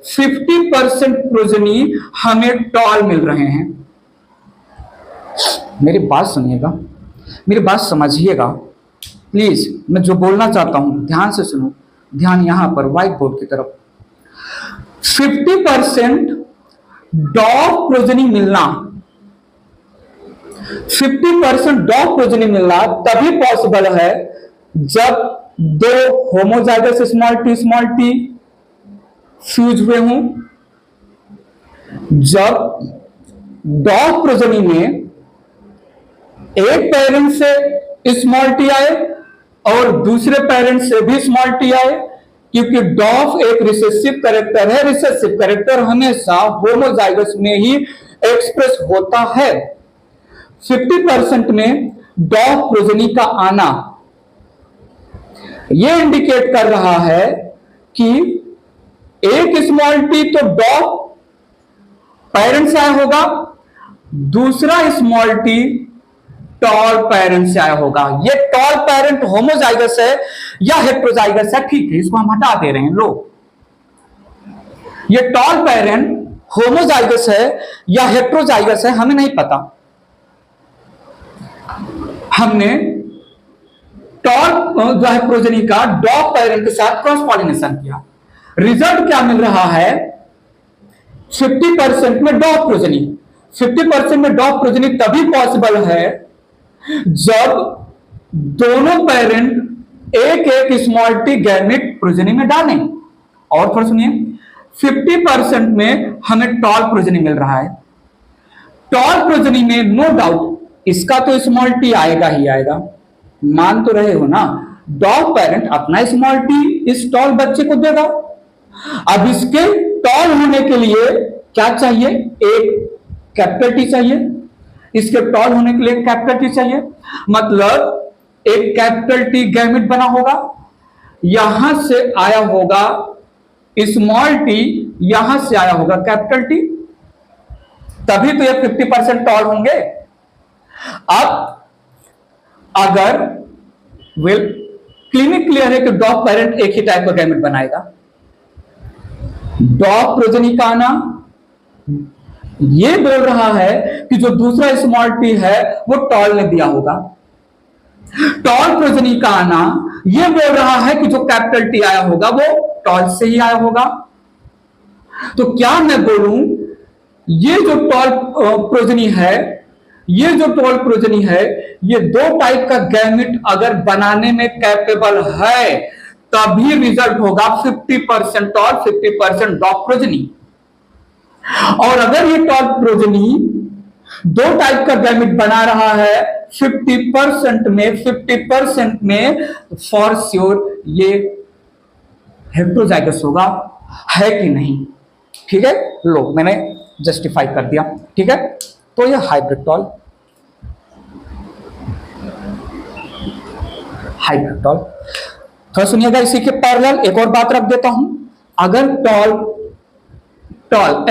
50% प्रोजेनी हमें टॉल मिल रहे हैं। मेरी बात सुनिएगा, मेरी बात समझिएगा प्लीज। मैं जो बोलना चाहता हूं ध्यान से सुनो, ध्यान यहां पर व्हाइट बोर्ड की तरफ। 50% डॉग प्रोजेनी मिलना, 50% डॉग प्रोजेनी मिलना तभी पॉसिबल है जब दो होमोजाइगस स्मॉल टी फ्यूज हुए हों। जब डॉग प्रोजेनी में एक पेरेंट से स्मॉल टी आए और दूसरे पेरेंट से भी स्मॉल टी आए, क्योंकि डॉफ एक रिसेसिव कैरेक्टर है। रिसेसिव कैरेक्टर हमेशा होमोजाइगस में ही एक्सप्रेस होता है। 50% में डॉफ प्रोजेनी का आना यह इंडिकेट कर रहा है कि एक स्मॉल टी तो डॉफ पेरेंट से आया होगा, दूसरा स्मॉल टी टॉल पेरेंट से आया होगा। ये टॉल पेरेंट होमोजाइगस है या हेटेरोजाइगस है, ठीक है, इसको हम हटा दे रहे हैं। लो, ये टॉल पेरेंट होमोजाइगस है या हेटेरोजाइगस है हमें नहीं पता। हमने टॉल जो है प्रोजेनी का डॉग पेरेंट के साथ क्रॉस पॉलिनेशन किया। रिजल्ट क्या मिल रहा है? 50% में डॉग प्रोजेनी। 50% में डॉग प्रोजेनी तभी पॉसिबल है जब दोनों पेरेंट एक एक स्मॉल टी गैमेट प्रोजेनी में डालें। और थोड़ा सुनिए, 50% में हमें टॉल प्रोजेनी मिल रहा है। टॉल प्रोजेनी में नो डाउट इसका तो स्मॉल टी आएगा ही आएगा, मान तो रहे हो ना। डॉग पेरेंट अपना स्मॉल टी इस टॉल बच्चे को देगा। अब इसके टॉल होने के लिए क्या चाहिए, एक कैपिटल टी चाहिए। इसके टॉल होने के लिए कैपिटल टी चाहिए, मतलब एक कैपिटल टी गैमेट बना होगा, यहां से आया होगा स्मॉल टी, यहां से आया होगा कैपिटल टी, तभी तो ये 50% टॉल होंगे। अब अगर विल क्लिनिक क्लियर है कि डॉग पेरेंट एक ही टाइप का गैमेट बनाएगा। डॉग प्रोजेनी का आना ये बोल रहा है कि जो दूसरा स्मॉल टी है वो टॉल ने दिया होगा। टॉल प्रोजेनी का आना ये बोल रहा है कि जो कैपिटल टी आया होगा वो टॉल से ही आया होगा। तो क्या मैं बोलूं, ये जो टॉल प्रोजेनी है, ये जो टॉल प्रोजेनी है, ये दो टाइप का गैमेट अगर बनाने में कैपेबल है तभी रिजल्ट होगा 50% टॉल 50% डॉग प्रोजेनी। और अगर ये टॉल प्रोजेनी दो टाइप का गैमेट बना रहा है 50% में फॉर श्योर ये हेटेरोजाइगस होगा, है कि नहीं। ठीक है, लो मैंने जस्टिफाई कर दिया। ठीक है, तो ये हाइब्रिड टॉल, हाइब्रिड टॉल। थोड़ा सुनिएगा, इसी के पैरेलल एक और बात रख देता हूं। अगर टॉल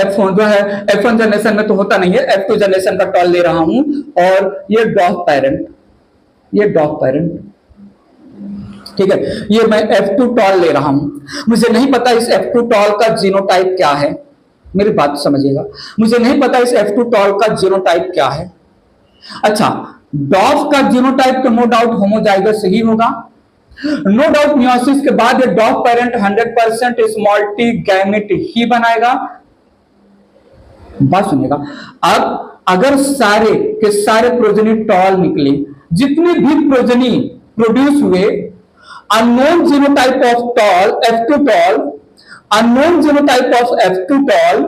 F1 जो है, F1 जनरेशन में तो होता नहीं है, F2 जनरेशन का टॉल ले रहा हूं, और ये डॉग पेरेंट, ये डॉग पेरेंट, ठीक है, ये मैं F2 टॉल ले रहा हूं। मुझे नहीं पता इस F2 टॉल का जीनोटाइप क्या है, मेरी बात समझिएगा, मुझे नहीं पता इस F2 टॉल का जीनोटाइप क्या है। अच्छा, डॉग का जीनोटाइप तो नो डाउट होमोजाइगस ही होगा, नो डाउट मियोसिस के बाद ये dog parent 100% small T gamete ही बनाएगा। बात सुनिएगा, अब अगर सारे के सारे प्रोजेनी टॉल निकले, जितने भी प्रोजेनी प्रोड्यूस हुए, unknown genotype of tall F2 tall, unknown genotype of F2 tall,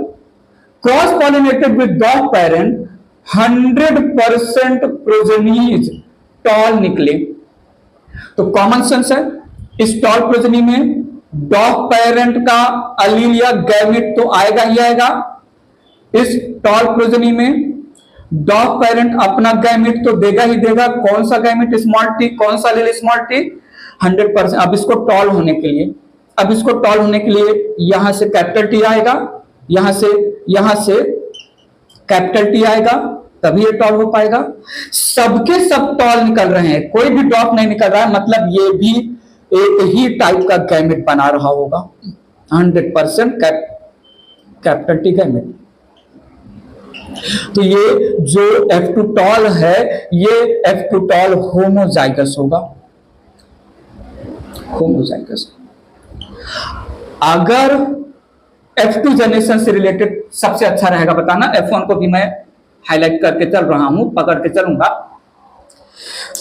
cross pollinated with डॉग पेरेंट, 100% प्रोजेनीज टॉल निकले। तो कॉमन सेंस है, इस टॉल प्रोजेनी में डॉग पेरेंट का अलील या गैमेट तो आएगा ही आएगा। इस टॉल प्रोजेनी में डॉग पेरेंट अपना गैमेट तो देगा ही देगा। कौन सा गैमेट, स्मॉल टी, कौन सा अलील, स्मॉल टी, 100%। अब इसको टॉल होने के लिए, अब इसको टॉल होने के लिए यहां से कैपिटल टी आएगा, यहां से कैपिटल टी आएगा, तभी ये टॉल हो पाएगा। सबके सब टॉल निकल रहे हैं, कोई भी डॉट नहीं निकल रहा है, मतलब ये भी एक ही टाइप का गैमेट बना रहा होगा, 100% कैपिटल टी गैमेट। तो ये जो F2 टॉल है, ये F2 टॉल होमोजाइगस होगा, होमोजाइगस। अगर F2 जनरेशन से रिलेटेड सबसे अच्छा रहेगा बताना, F1 को भी मैं हाईलाइट करके चल रहा हूं, पकड़ के चलूंगा।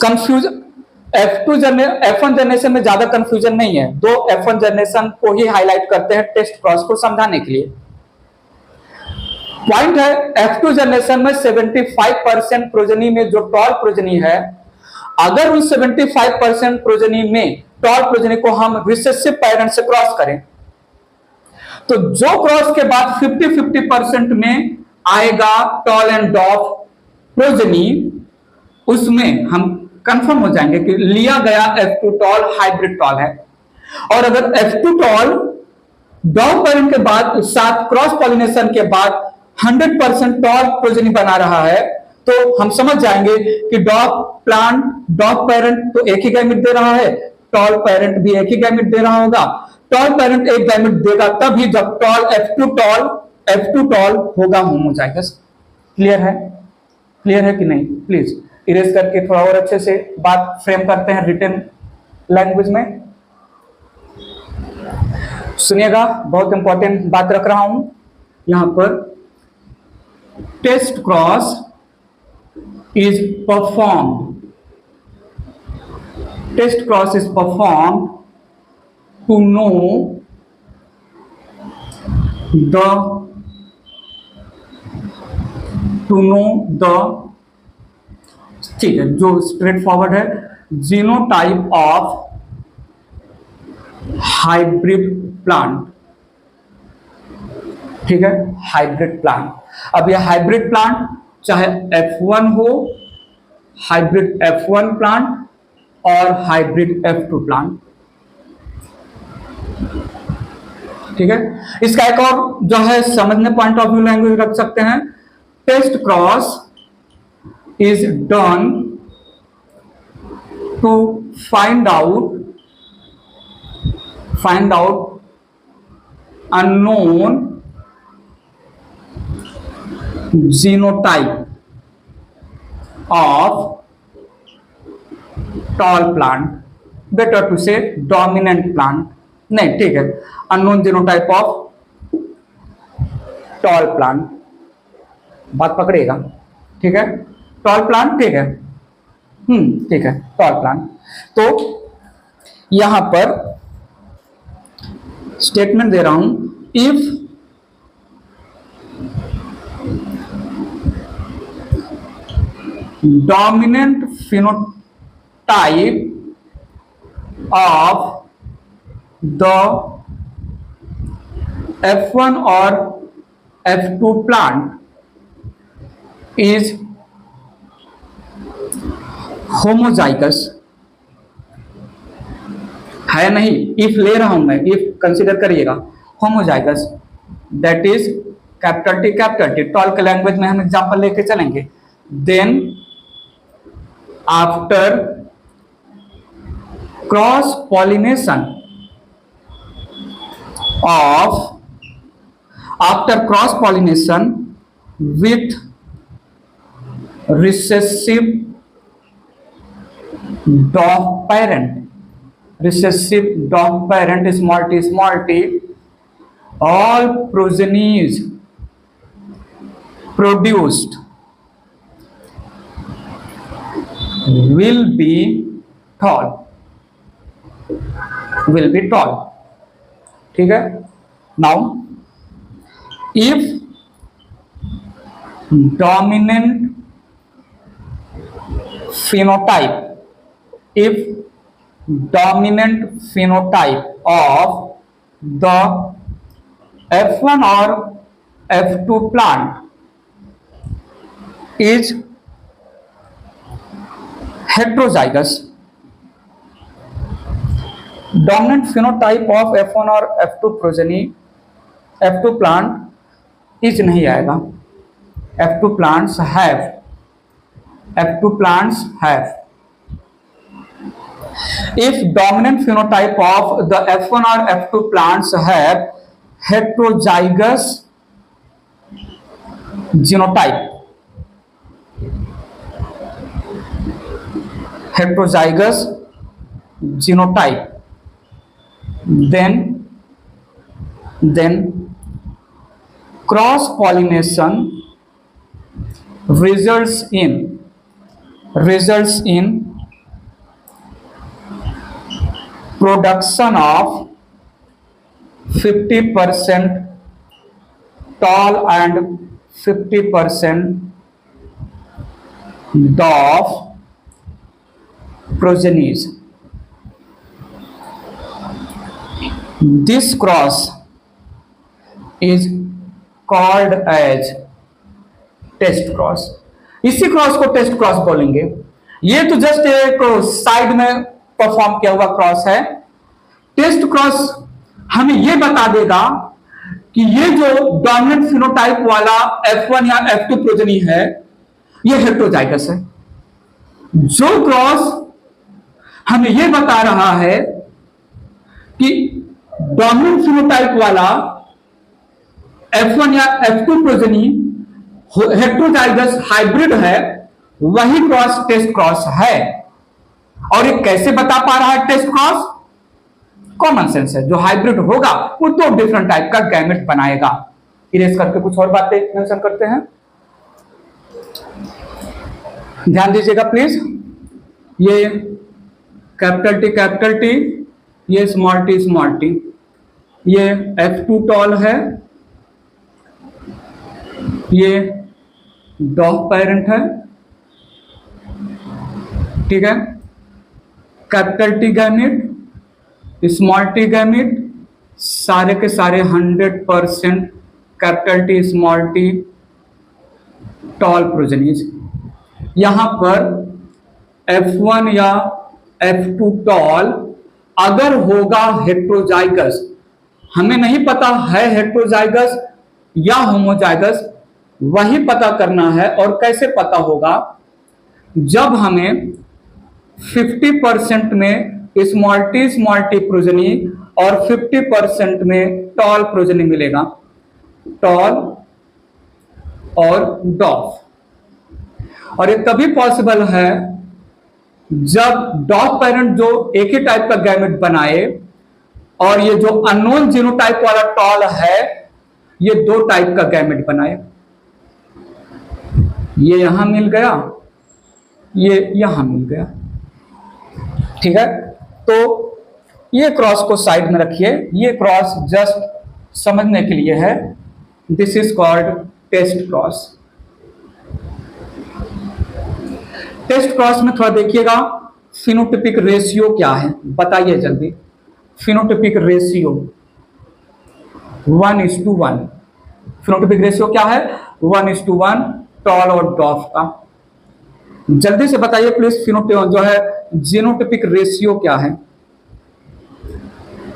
कंफ्यूजन F1 जनरेशन में ज्यादा कंफ्यूजन नहीं है, दो F1 जनरेशन को ही हाईलाइट करते हैं टेस्ट क्रॉस को समझाने के लिए। पॉइंट है, F2 जनरेशन में 75% प्रोजेनी में जो टॉल प्रोजेनी है, अगर उस 75% प्रोजेनी में टॉल प्रोजेनी को हम रिसेसिव पेरेंट से क्रॉस करें, तो जो क्रॉस के बाद 50-50% में आएगा टॉल एंड डॉग प्रोजेनी, उसमें हम कंफर्म हो जाएंगे कि लिया गया F2 टॉल हाइब्रिड टॉल है। और अगर F2 टॉल डॉग पेरेंट के बाद साथ क्रॉस पॉलिनेशन के बाद 100% टॉल प्रोजेनी बना रहा है, तो हम समझ जाएंगे कि डॉग पेरेंट तो एक ही गैमेट दे रहा है, टॉल पेरेंट भी एक ही गैमेट दे रहा होगा। टॉल पेरेंट एक गैमेट देगा तभी जब टॉल F2 टॉल होगा होमोजाइगस। क्लियर है, क्लियर है कि नहीं? प्लीज इरेज करके थोड़ा और अच्छे से बात फ्रेम करते हैं रिटन लैंग्वेज में। सुनिएगा, बहुत इंपॉर्टेंट बात रख रहा हूं यहां पर। Test cross is performed, test cross is performed to know the ठीक है, जो स्ट्रेट फॉरवर्ड है, जीनोटाइप ऑफ हाइब्रिड प्लांट, ठीक है, हाइब्रिड प्लांट। अब यह हाइब्रिड प्लांट चाहे F1 हो, हाइब्रिड F1 प्लांट और हाइब्रिड F2 प्लांट, ठीक है। इसका एक और जो है समझने पॉइंट ऑफ व्यू लैंग्वेज रख सकते हैं, test cross is done to find out unknown genotype of tall plant, better to say dominant plant, नहीं ठीक है, unknown genotype of tall plant, बात पकड़ेगा, ठीक है, tall plant, ठीक है, ठीक है, tall plant। तो यहां पर स्टेटमेंट दे रहा हूं, if dominant phenotype of the F1 और F2 प्लांट इज होमोजाइगस, है नहीं, इफ ले रहा हूं मैं, इफ कंसीडर करिएगा, homozygous, that is capital T, tall के लैंग्वेज में हम एग्जांपल लेके चलेंगे, then after cross pollination with recessive डॉग parent, recessive dog parent, small t, all progenies produced will be tall, ठीक है। now if dominant phenotype of the F1 or F2 plant is heterozygous, dominant phenotype of F1 और F2 progeny, F2 plant is नहीं आएगा, F2 plants have, if dominant phenotype of the F1 or F2 plants have heterozygous genotype, then cross pollination results in production of 50% tall and 50% dwarf progenies. This cross is called as test cross, इसी cross को test cross बोलेंगे। ये तो just एक side में perform किया हुआ cross है। टेस्ट क्रॉस हमें ये बता देगा कि ये जो डोमिनेंट फिनोटाइप वाला F1 या F2 प्रोजेनी है ये हेटेरोजाइगस है। जो क्रॉस हमें ये बता रहा है कि डोमिनेंट फिनोटाइप वाला F1 या F2 प्रोजेनी हेटेरोजाइगस हाइब्रिड है, वही क्रॉस टेस्ट क्रॉस है। और ये कैसे बता पा रहा है टेस्ट क्रॉस? कॉमन सेंस है, जो हाइब्रिड होगा वो दो डिफरेंट टाइप का गैमेट बनाएगा। इरेज करके कुछ और बातें मेंशन करते हैं, ध्यान दीजिएगा प्लीज। ये कैपिटल टी, ये स्मॉल टी, ये F2 टॉल है, ये डॉग पेरेंट है, ठीक है। Capital T gamete, small T gamete, सारे के सारे 100% capital T small T toll progenies. यहां पर F1 या F2 टॉल अगर होगा हेट्रोजाइगस, हमें नहीं पता है हेट्रोजाइगस या होमोजाइगस, वही पता करना है। और कैसे पता होगा? जब हमें 50% में स्मॉल टी प्रोजेनी और 50% में टॉल प्रोजेनी मिलेगा, टॉल और डॉफ। और ये तभी पॉसिबल है जब डॉफ पेरेंट जो एक ही टाइप का गैमेट बनाए और ये जो अननोन जीनोटाइप वाला टॉल है ये 2 टाइप का गैमेट बनाए। ये यहां मिल गया, ये यहां मिल गया, ठीक है। तो ये क्रॉस को साइड में रखिए, ये क्रॉस जस्ट समझने के लिए है। This is called test cross. Test cross में थोड़ा देखिएगा फिनोटिपिक रेशियो क्या है, बताइए जल्दी। Phenotypic ratio 1:1। फिनोटिपिक रेशियो क्या है? 1:1 टॉल और डॉफ का। जल्दी से बताइए प्लीज, फिनोटिपिक जो है जीनोटिपिक रेशियो क्या है?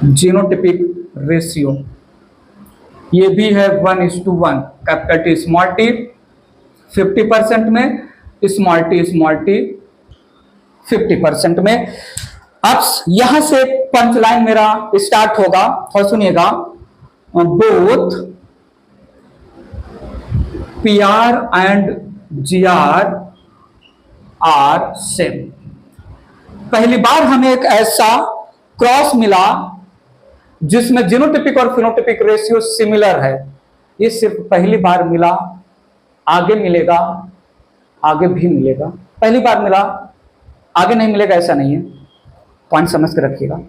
जीनोटिपिक रेशियो ये भी है 1:1, कैपिटल टी स्मॉल टी 50% में, स्मॉल टी 50% में। अब यहां से पंच लाइन मेरा स्टार्ट होगा और सुनिएगा, both PR and GR are same. पहली बार हमें एक ऐसा क्रॉस मिला जिसमें जीनोटिपिक और फिनोटिपिक रेशियो सिमिलर है। ये सिर्फ पहली बार मिला, आगे मिलेगा, आगे भी मिलेगा। पहली बार मिला, आगे नहीं मिलेगा ऐसा नहीं है, पॉइंट समझ के रखिएगा।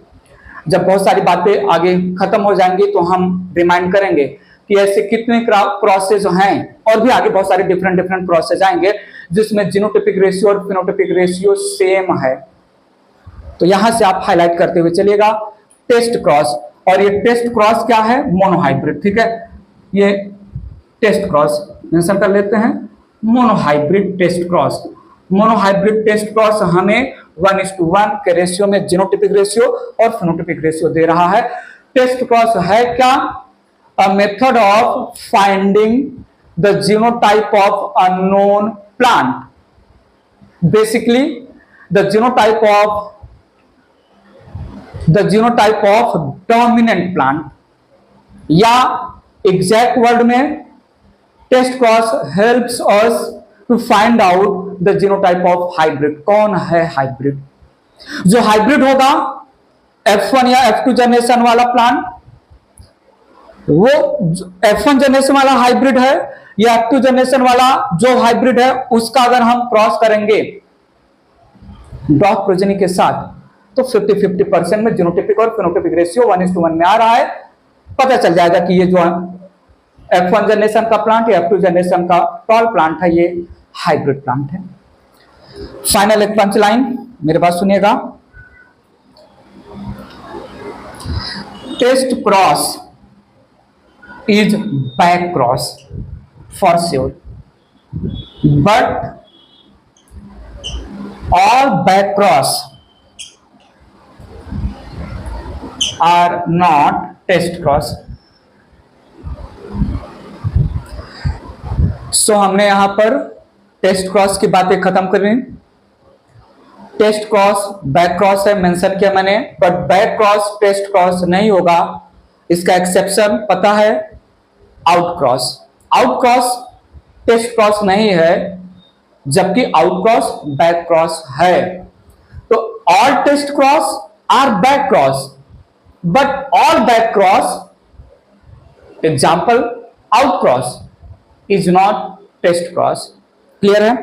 जब बहुत सारी बातें आगे खत्म हो जाएंगी तो हम रिमाइंड करेंगे कि ऐसे कितने क्रॉसेज हैं, और भी आगे बहुत सारे डिफरेंट क्रॉसेज आएंगे जिसमें जीनोटिपिक रेशियो और फिनोटिपिक रेशियो सेम है। तो यहां से आप हाईलाइट करते हुए चलिएगा टेस्ट क्रॉस। और ये टेस्ट क्रॉस क्या है? मोनोहाइब्रिड, ठीक है। ये टेस्ट क्रॉस मेंशन कर लेते हैं, monohybrid test cross. Monohybrid test cross हमें 1:1 के रेशियो में जीनोटिपिक रेशियो और फिनोटिपिक रेशियो दे रहा है। टेस्ट क्रॉस है क्या? A method of finding the genotype of unknown plant. Basically the genotype of dominant plant, या एग्जैक्ट वर्ड में test cross helps us to find out the genotype of hybrid. कौन है hybrid? जो hybrid होगा F1 या F2 generation वाला plant, वो F1 generation वाला हाइब्रिड है या F2 जनरेशन वाला जो हाइब्रिड है उसका अगर हम क्रॉस करेंगे डॉफ प्रोजेनी के साथ तो 50-50% में जीनोटिपिक और फिनोटिपिक रेशियो 1:1 में आ रहा है। पता चल जाएगा कि ये जो F1 जनरेशन का प्लांट या F2 जनरेशन का टॉल प्लांट है, ये हाइब्रिड प्लांट है। फाइनल एक पंच लाइन मेरे पास सुनिएगा, test cross is back cross for sure, but all back cross are not test cross. So हमने यहां पर टेस्ट क्रॉस की बातें खत्म कर रही। टेस्ट क्रॉस बैक क्रॉस है, मेंशन किया मैंने, but back cross test cross नहीं होगा। इसका एक्सेप्शन पता है, out cross. Out cross test cross नहीं है, जबकि आउट क्रॉस बैक क्रॉस है। तो all test cross are back cross, but all back cross, example out cross, is not test cross. Clear है?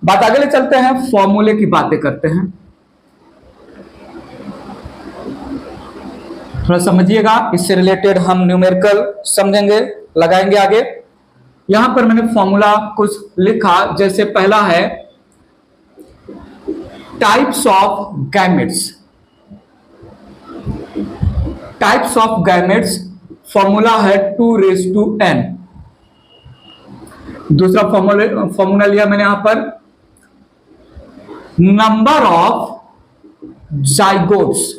बात आगे ले चलते हैं, फॉर्मूले की बातें करते हैं। थोड़ा समझिएगा, इससे रिलेटेड हम न्यूमेरिकल समझेंगे, लगाएंगे आगे। यहां पर मैंने फॉर्मूला कुछ लिखा, जैसे पहला है types of gametes, types of gametes formula है 2n। दूसरा फॉर्मूला लिया मैंने यहां पर, नंबर ऑफ जाइगोट्स,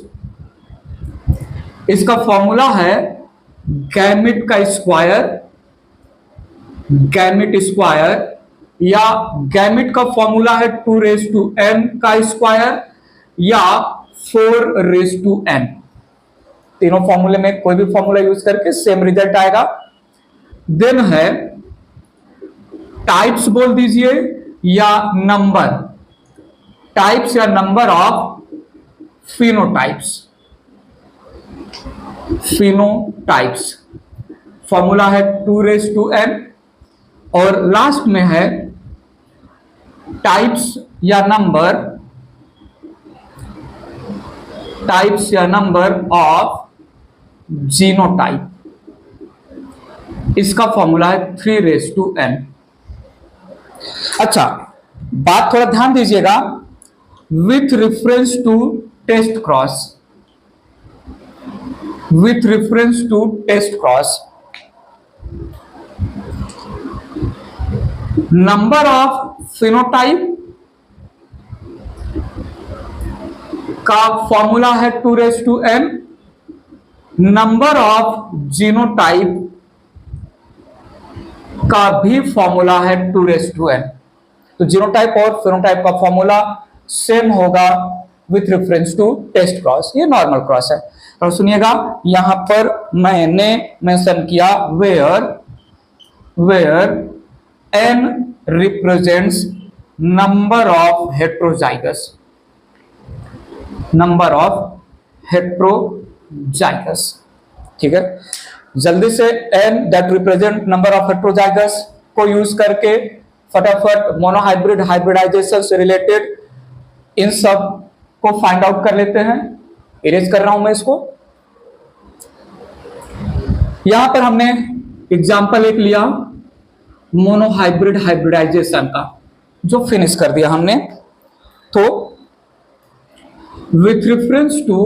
इसका फॉर्मूला है गैमेट का स्क्वायर, गैमेट स्क्वायर, या गैमेट का फॉर्मूला है 2n का स्क्वायर या 4n। तीनों फॉर्मूले में कोई भी फॉर्मूला यूज करके सेम रिजल्ट आएगा। देन है टाइप्स बोल दीजिए या नंबर, टाइप्स या number of phenotypes, phenotypes formula है 2n। और लास्ट में है टाइप्स या नंबर, टाइप्स या नंबर ऑफ जीनोटाइप, इसका फॉर्मूला है 3n। अच्छा, बात थोड़ा ध्यान दीजिएगा, with reference to test cross, with reference to test cross, number of phenotype का फॉर्मूला है 2n, नंबर ऑफ जीनोटाइप का भी फॉर्मूला है 2n। तो जीनोटाइप और फिनोटाइप का फॉर्मूला सेम होगा with reference to test cross, ये नॉर्मल क्रॉस है। और सुनिएगा, यहां पर मैंने मेंशन किया where n represents number of heterozygous, number of heterozygous, ठीक है। जल्दी से n that represent number of heterozygous को यूज करके फटाफट मोनोहाइब्रिड हाइब्रिडाइजेशन से रिलेटेड इन सब को फाइंड आउट कर लेते हैं। इरेज कर रहा हूं मैं इसको। यहां पर हमने एग्जांपल एक लिया मोनोहाइब्रिड हाइब्रिडाइजेशन का, जो फिनिश कर दिया हमने। तो with reference to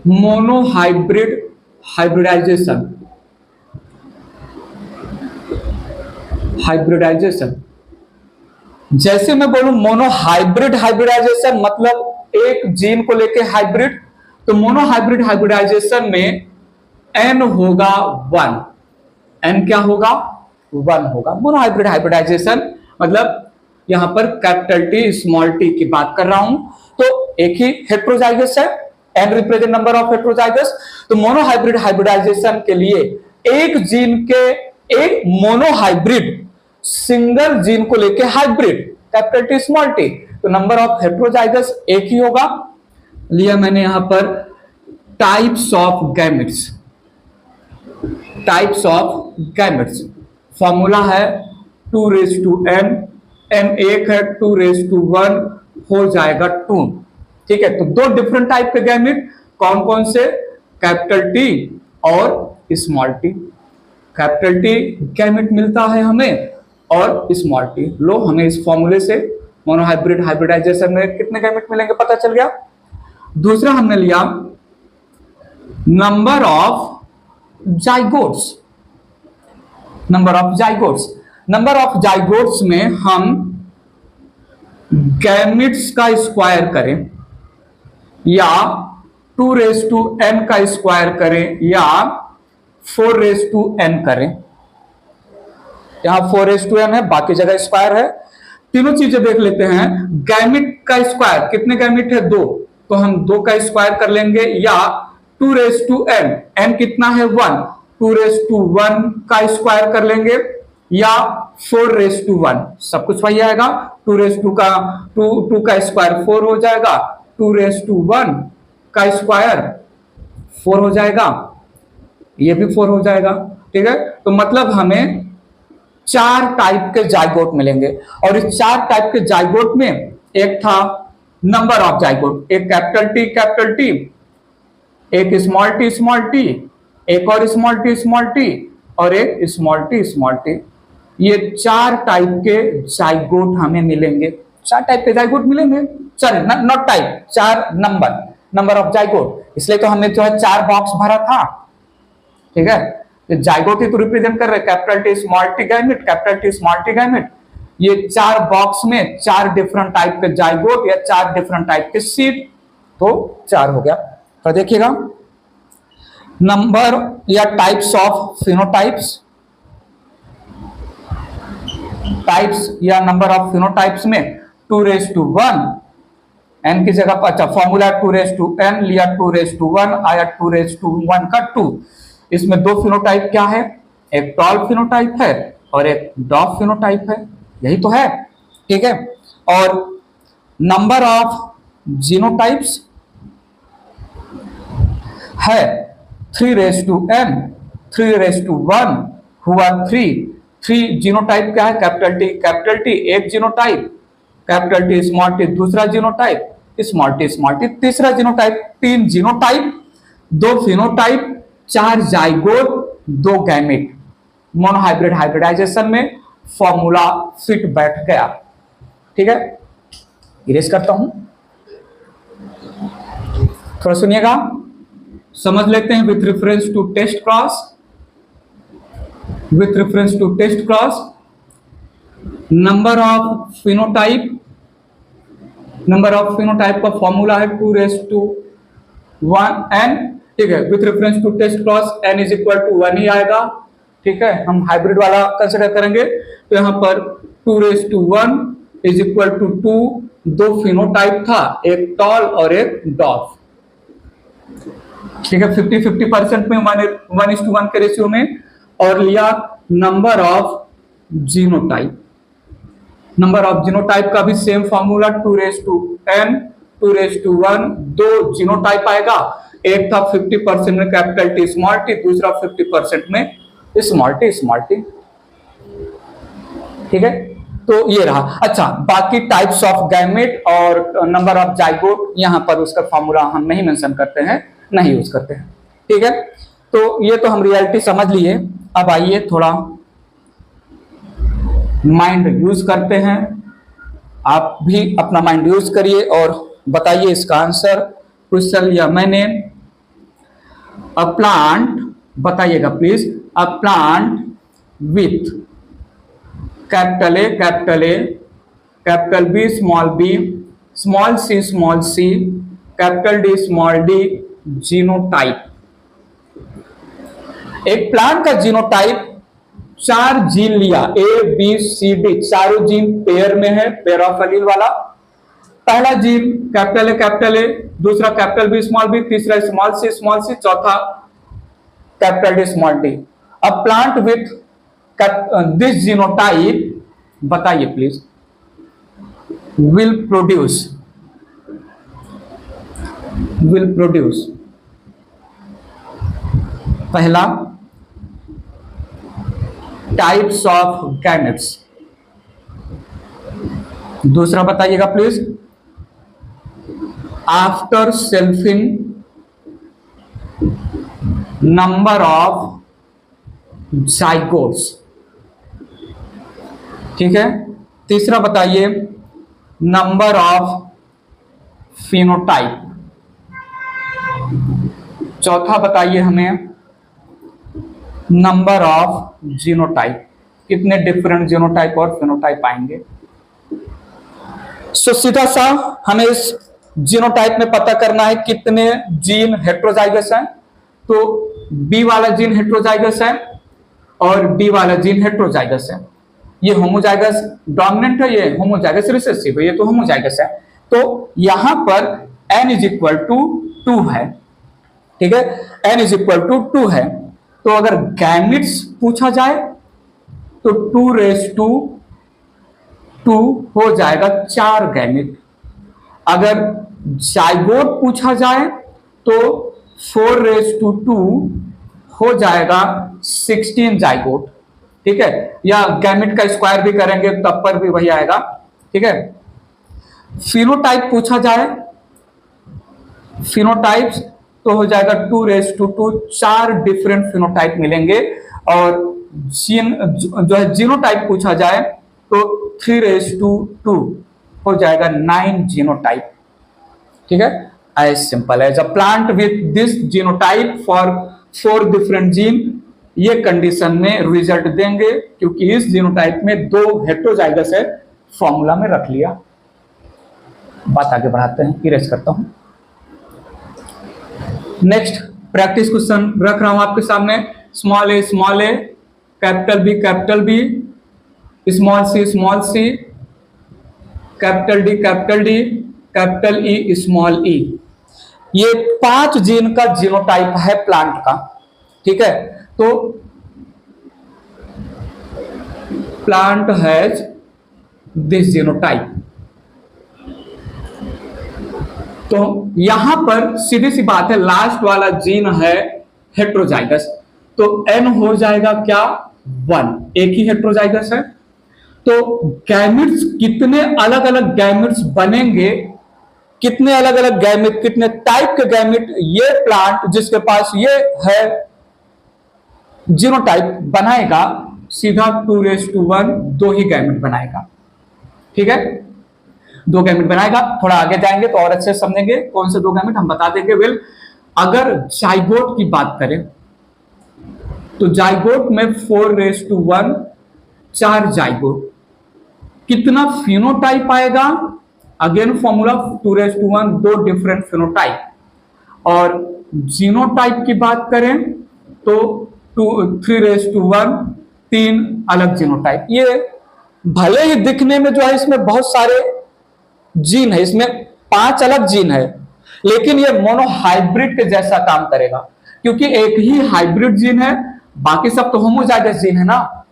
monohybrid hybridization, hybridization जैसे मैं बोलूं मोनोहाइब्रिड हाइब्रिडाइजेशन मतलब एक जीन को लेके हाइब्रिड, तो मोनोहाइब्रिड हाइब्रिडाइजेशन में n होगा 1, n क्या होगा 1 होगा। मोनोहाइब्रिड हाइब्रिडाइजेशन मतलब यहां पर कैपिटल टी स्मॉल टी की बात कर रहा हूं, तो एक ही हेट्रोजाइगस है, n represent number of heterozygous. तो मोनोहाइब्रिड हाइब्रिडाइजेशन के लिए एक जीन के एक मोनोहाइब्रिड सिंगल जीन को लेके hybrid capital T small T, तो नंबर ऑफ हेट्रोजाइगस एक ही होगा। लिया मैंने यहां पर types of gametes, types of gametes formula है 2n, n एक है 2(1) हो जाएगा 2, ठीक है। तो दो डिफरेंट टाइप के गैमेट कौन कौन से, कैपिटल टी और small T. Capital T gamete मिलता है हमें और स्मॉल टी। लो, हमें इस फॉर्मूले से मोनोहाइब्रिड हाइब्रिडाइजेशन में कितने गैमेट मिलेंगे पता चल गया। दूसरा हमने लिया number of zygotes, number of zygotes. Number of zygotes में हम गैमेट्स का स्क्वायर करें या 2n का स्क्वायर करें या 4n करें। यहां 4n है, बाकी जगह स्क्वायर है। तीनों चीजें देख लेते हैं। गैमेट का स्क्वायर, कितने गैमेट है 2, तो हम 2 का स्क्वायर कर लेंगे, या 2n, n कितना है 1, 2(1) का स्क्वायर कर लेंगे, या 4(1), सब कुछ वही आएगा। 2 का स्क्वायर 4 हो जाएगा, 2(1) का स्क्वायर 4 हो जाएगा, ये भी 4 हो जाएगा, ठीक है। तो मतलब हमें 4 टाइप के जाइगोट मिलेंगे, और इस 4 टाइप के जाइगोट में एक था नंबर ऑफ जाइगोट, एक कैपिटल टी, एक स्मॉल टी, एक और स्मॉल टी और एक स्मॉल टी। ये 4 टाइप के जाइगोट हमें मिलेंगे। 4 टाइप के जाइगोट मिलेंगे, sorry not type, 4 number of zygote, इसलिए तो हमने जो है 4 बॉक्स भरा था, ठीक है। तो जाइगोट ही तो रिप्रेजेंट कर रहे हैं, capital T small T gamete, capital T small T gamete. ये 4 बॉक्स में 4 डिफरेंट टाइप के जाइगोट या 4 डिफरेंट टाइप के सीड, तो 4 हो गया। तो देखिएगा नंबर या टाइप्स ऑफ फिनोटाइप्स, टाइप्स या नंबर ऑफ फिनोटाइप्स में 2:1 n की जगह पर, अच्छा फॉर्मूला 2:n लिया, 2:1 आया, 2:1 का 2। इसमें 2 फिनोटाइप क्या है, एक टॉल फिनोटाइप है और एक डॉफ फिनोटाइप है, यही तो है, ठीक है। और नंबर ऑफ जीनोटाइप्स है 3:n, 3:1 हुआ 3 जीनोटाइप क्या है, कैपिटल टी एक genotype, capital T small T दूसरा जीनोटाइप, स्मॉल टी तीसरा genotype, 3 genotype, 2 phenotype, 4 zygote, 2 gamete, monohybrid hybridization में फॉर्मूला फिट बैठ गया, ठीक है। इरेज करता हूं, थोड़ा सुनिएगा, समझ लेते हैं। With reference to test cross, with reference to test cross, number of phenotype का फॉर्मूला है 2:1n, ठीक है। With reference to test cross n is equal to 1 ही आएगा, ठीक है। हम हाइब्रिड वाला कंसिडर करेंगे तो यहां पर 2:1 इज इक्वल टू 2, 2 फिनोटाइप था, एक टॉल और एक डॉफ, ठीक है। 50-50% में 1:1 के रेशियो में, और लिया number of genotype, number of genotype का भी सेम फॉर्मूला 2:n, 2:1, 2 जीनोटाइप आएगा, एक था 50% में कैपिटल टी स्मॉल टी, दूसरा 50% में स्मॉल टी, ठीक है। तो ये रहा। अच्छा, बाकी टाइप्स ऑफ गैमेट और नंबर ऑफ जाइगोट यहां पर उसका फॉर्मूला हम नहीं मेंशन करते हैं, नहीं यूज करते हैं, ठीक है। तो ये तो हम रियलिटी समझ लिए। अब आइए थोड़ा माइंड यूज करते हैं, आप भी अपना माइंड यूज करिए और बताइए इसका आंसर। क्वेश्चन लिया मैंने, अ प्लांट, बताइएगा please, a plant with capital A, capital B, small C, capital D, small D, genotype. एक प्लांट का जीनोटाइप 4 जीन लिया, ए बी सी डी, चारों जीन पेयर में है, पेयर ऑफ एलील वाला। पहला जीन कैपिटल ए, दूसरा कैपिटल बी, तीसरा स्मॉल सी, चौथा कैपिटल डी, स्मॉल डी। अब प्लांट विथ दिस जीनोटाइप, बताइए प्लीज, विल प्रोड्यूस पहला टाइप्स ऑफ गैमेट्स, दूसरा बताइएगा please, after selfing number of zygotes, ठीक है। तीसरा बताइए नंबर ऑफ फिनोटाइप, चौथा बताइए हमें नंबर ऑफ जीनोटाइप, कितने डिफरेंट जीनोटाइप और फिनोटाइप आएंगे। सो सीधा सा हमें इस जीनोटाइप में पता करना है कितने जीन हेट्रोजाइगस हैं। तो बी वाला जीन हेट्रोजाइगस है और डी वाला जीन हेट्रोजाइगस है। ये होमोजाइगस डोमिनेंट है, ये होमोजाइगस रिसेसिव है, ये तो होमोजाइगस है। तो यहां पर n इज इक्वल टू 2 है, ठीक है, n इज इक्वल टू 2 है। तो अगर गैमेट्स पूछा जाए तो 2:2 हो जाएगा 4 गैमेट। अगर जाइगोट पूछा जाए तो 4:2 हो जाएगा 16 जाइगोट, ठीक है। या गैमेट का स्क्वायर भी करेंगे तब पर भी वही आएगा, ठीक है। फिनोटाइप पूछा जाए, फिनोटाइप्स तो हो जाएगा 2:2, 4 डिफरेंट फिनोटाइप मिलेंगे। और जीन जो है जीनोटाइप पूछा जाए तो 3:2, हो जाएगा 9 जीनोटाइप। ठीक है, as simple as a plant with this genotype for 4 different gene, ये कंडीशन में रिजल्ट देंगे, क्योंकि इस जीनोटाइप में 2 हेटेरोजाइगस है, फॉर्मूला में रख लिया। बात आगे बढ़ाते हैं, इरेज करता हूं। नेक्स्ट प्रैक्टिस क्वेश्चन रख रहा हूं आपके सामने। Small A capital B small C capital D capital E small E, ये 5 जीन का जीनोटाइप है प्लांट का। ठीक है, तो प्लांट हैज दिस जीनोटाइप। तो यहां पर सीधी सी बात है, लास्ट वाला जीन है हेटेरोजाइगस, तो n हो जाएगा क्या 1, एक ही हेटेरोजाइगस है। तो गैमेट्स कितने अलग अलग गैमेट्स बनेंगे, कितने अलग अलग गैमेट, कितने टाइप के गैमेट ये प्लांट जिसके पास ये है जीनोटाइप बनाएगा, सीधा 2:1 2 ही गैमेट बनाएगा। ठीक है, 2 गैमेट बनाएगा। थोड़ा आगे जाएंगे तो और अच्छे समझेंगे कौन से 2 गैमेट हम बता देंगे। वेल, अगर जाइगोट की बात करें तो जाइगोट में 4:1 4 जाइगोट, कितना फिनोटाइप आएगा, अगेन फॉर्मूला 2:1 2 डिफरेंट फिनोटाइप। और जीनोटाइप की बात करें तो 3:1 3 अलग जीनोटाइप। ये भले ही दिखने में जो है इसमें बहुत सारे जीन है, इसमें 5 अलग जीन है, लेकिन ये मोनोहाइब्रिड के जैसा काम करेगा, क्योंकि एक ही हाइब्रिड जीन है, बाकी सब तो होमोजाइगस जीन है ना।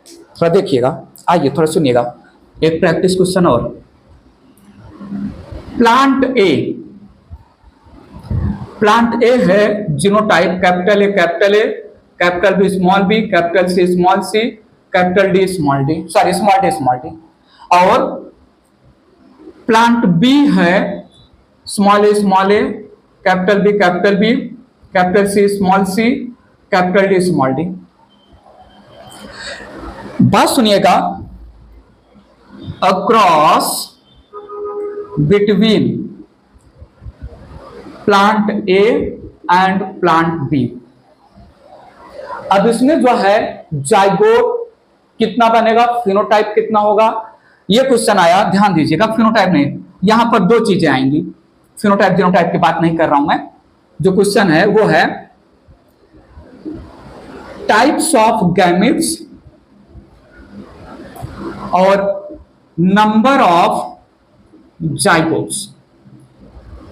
थोड़ा देखिएगा, आइए थोड़ा सुनिएगा, एक प्रैक्टिस क्वेश्चन और। प्लांट ए है genotype capital A capital B capital C capital D small D. और प्लांट बी है small A capital B capital C capital D small D. बात सुनिएगा, across between plant A and plant B. अब इसमें जो है zygote कितना बनेगा, फिनोटाइप कितना होगा, ये क्वेश्चन आया, ध्यान दीजिएगा। फिनोटाइप नहीं, यहां पर 2 चीजें आएंगी, फिनोटाइप जीनोटाइप की बात नहीं कर रहा हूं मैं। जो क्वेश्चन है वो है टाइप्स ऑफ गैमेट्स और number of zygotes.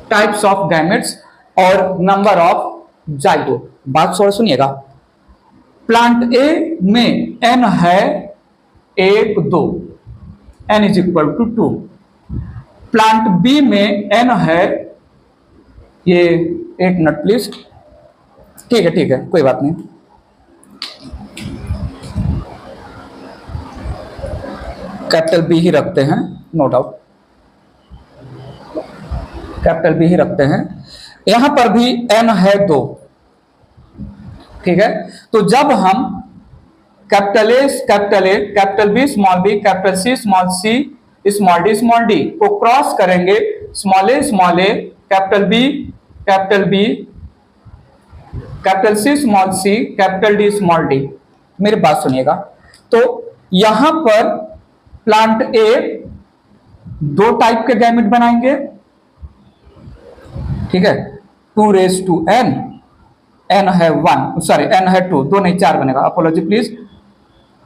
Types of gametes और नंबर ऑफ जाइगोट। बात थोड़ा सुनिएगा। प्लांट ए में n है 1 2, n is equal to 2। Plant B में n है, ये एक मिनट प्लीज, ठीक है कोई बात नहीं। कैपिटल बी ही रखते हैं, नो डाउट, कैपिटल बी ही रखते हैं। यहां पर भी n है 2। ठीक है, तो जब हम capital A capital B capital C small D को क्रॉस करेंगे, small A capital B capital C capital D small D. मेरी बात सुनिएगा, तो यहां पर प्लांट ए 2 टाइप के गैमेट बनाएंगे। ठीक है, 2:n, n है 1, सॉरी n है 2, 2 नहीं 4 बनेगा, अपोलॉजी प्लीज।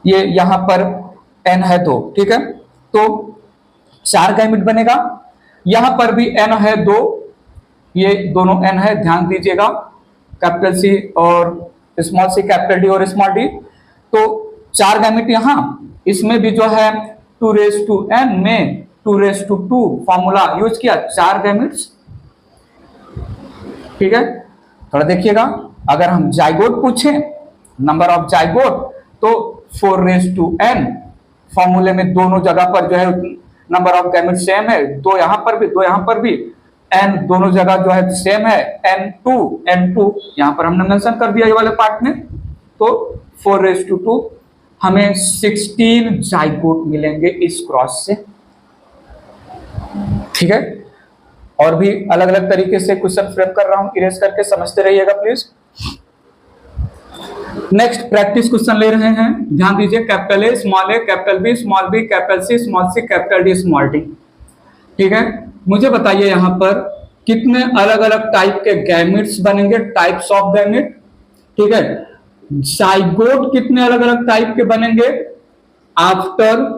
ये यहां पर n है 2, ठीक है, तो 4 गैमेट बनेगा। यहां पर भी n है 2, ये दोनों n है, ध्यान दीजिएगा, कैपिटल सी और स्मॉल सी, कैपिटल डी और स्मॉल डी, तो 4 गैमेट यहां। इसमें भी जो है 2:n में 2:2 फॉर्मूला यूज किया, 4 गैमेट्स। ठीक है, थोड़ा देखिएगा, अगर हम जाइगोट पूछें, नंबर ऑफ जाइगोट, तो 4:n फॉर्मूले में दोनों जगह पर जो है नंबर ऑफ गैमेट सेम है, 2 यहां पर भी 2 यहां पर भी, n दोनों जगह जो है सेम है, n2 यहां पर हमने मेंशन कर दिया ये वाले पार्ट में, तो 4:2 हमें 16 जाइगोट मिलेंगे इस क्रॉस से। ठीक है, और भी अलग अलग तरीके से क्वेश्चन फ्रेम कर रहा हूं, इरेज करके समझते रहिएगा प्लीज। नेक्स्ट प्रैक्टिस क्वेश्चन ले रहे हैं, ध्यान दीजिए। Capital A, capital B, small B, capital C, capital D, small D. ठीक है, मुझे बताइए यहां पर कितने अलग अलग टाइप के गैमेट्स बनेंगे, टाइप्स ऑफ गैमेट। ठीक है, जाइगोट कितने अलग अलग टाइप के बनेंगे आफ्टर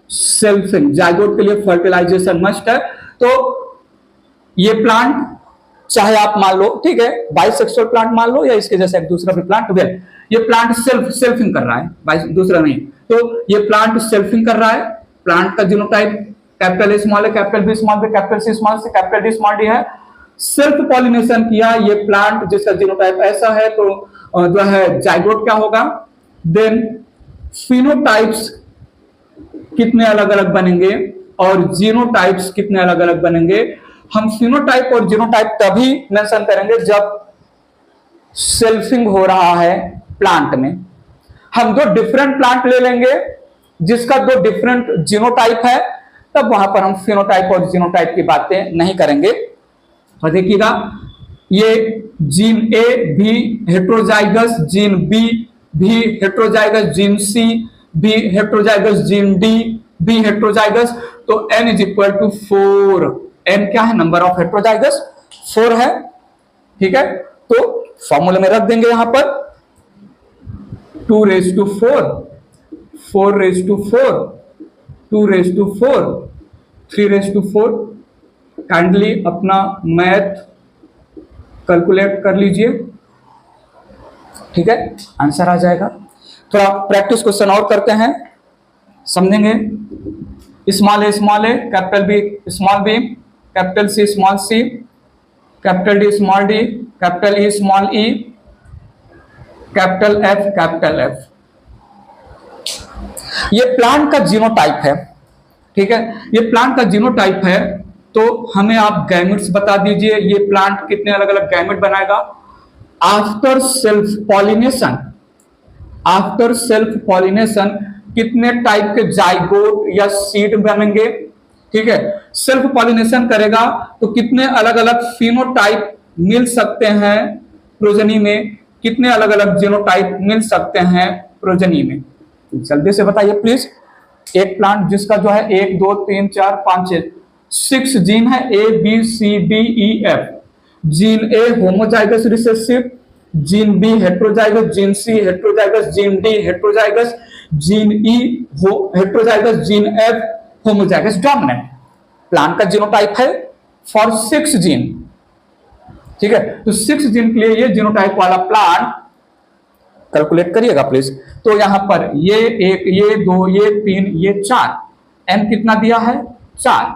सेल्फिंग। जाइगोट के लिए फर्टिलाइजेशन मस्ट है। तो ये प्लांट चाहे आप मान लो, ठीक है, बाइसेक्सुअल प्लांट मान लो या इसके जैसा एक दूसरा भी प्लांट, वेल ये प्लांट सेल्फिंग कर रहा है, दूसरा नहीं। तो ये प्लांट सेल्फिंग कर रहा है, प्लांट का जीनोटाइप कैपिटल ए स्मॉल है, capital B small B, capital C small C, capital D small D है। सेल्फ पॉलिनेशन किया ये प्लांट जिसका जीनोटाइप ऐसा है, तो जो है जाइगोट क्या होगा। देन फिनोटाइप्स कितने अलग अलग बनेंगे और जीनोटाइप्स कितने अलग अलग बनेंगे। हम फिनोटाइप और जीनोटाइप तभी मेंशन करेंगे जब सेल्फिंग हो रहा है प्लांट में। हम दो डिफरेंट प्लांट ले लेंगे जिसका दो डिफरेंट जीनोटाइप है, तब वहां पर हम फिनोटाइप और जीनोटाइप की बातें नहीं करेंगे। तो देखिएगा, ये जीन ए भी हेट्रोजाइगस, जीन बी भी हेट्रोजाइगस, जीन सी भी हेट्रोजाइगस, जीन डी भी हेट्रोजाइगस। तो n is equal to 4। n क्या है, नंबर ऑफ हेट्रोजाइगस 4 है। ठीक है, तो फॉर्मूले में रख देंगे यहां पर 2 raise to 4, 4 raise to 4, 2 raise to 4, 3 raise to 4। Kindly अपना मैथ कैलकुलेट कर लीजिए। ठीक है, आंसर आ जाएगा। थोड़ा प्रैक्टिस क्वेश्चन और करते हैं, समझेंगे। Small A, capital B small B, capital C small C, capital D small D, capital E small E, capital F. ये प्लांट का जीनोटाइप है। ठीक है, ये प्लांट का जीनोटाइप है, तो हमें आप गैमेट्स बता दीजिए, ये प्लांट कितने अलग अलग गैमेट बनाएगा after self pollination. After self pollination कितने टाइप के जाइगोट या सीड बनेंगे। ठीक है, सेल्फ पॉलिनेशन करेगा तो कितने अलग अलग फिनोटाइप मिल सकते हैं प्रोजनी में, कितने अलग अलग जीनोटाइप मिल सकते हैं प्रोजनी में। जल्दी से बताइए प्लीज। एक प्लांट जिसका जो है 1 2 3 4 5 6 जीन है, A B C D E F. Gene A homozygous recessive, gene B heterozygous, gene C heterozygous, gene D heterozygous, gene E heterozygous, gene F homozygous dominant. Plant का जीनोटाइप है for 6 gene. ठीक है, तो 6 gene के लिए ये genotype वाला plant calculate करिएगा प्लीज। तो यहां पर ये 1, ये 2, ये 3, ये 4, एन कितना दिया है 4।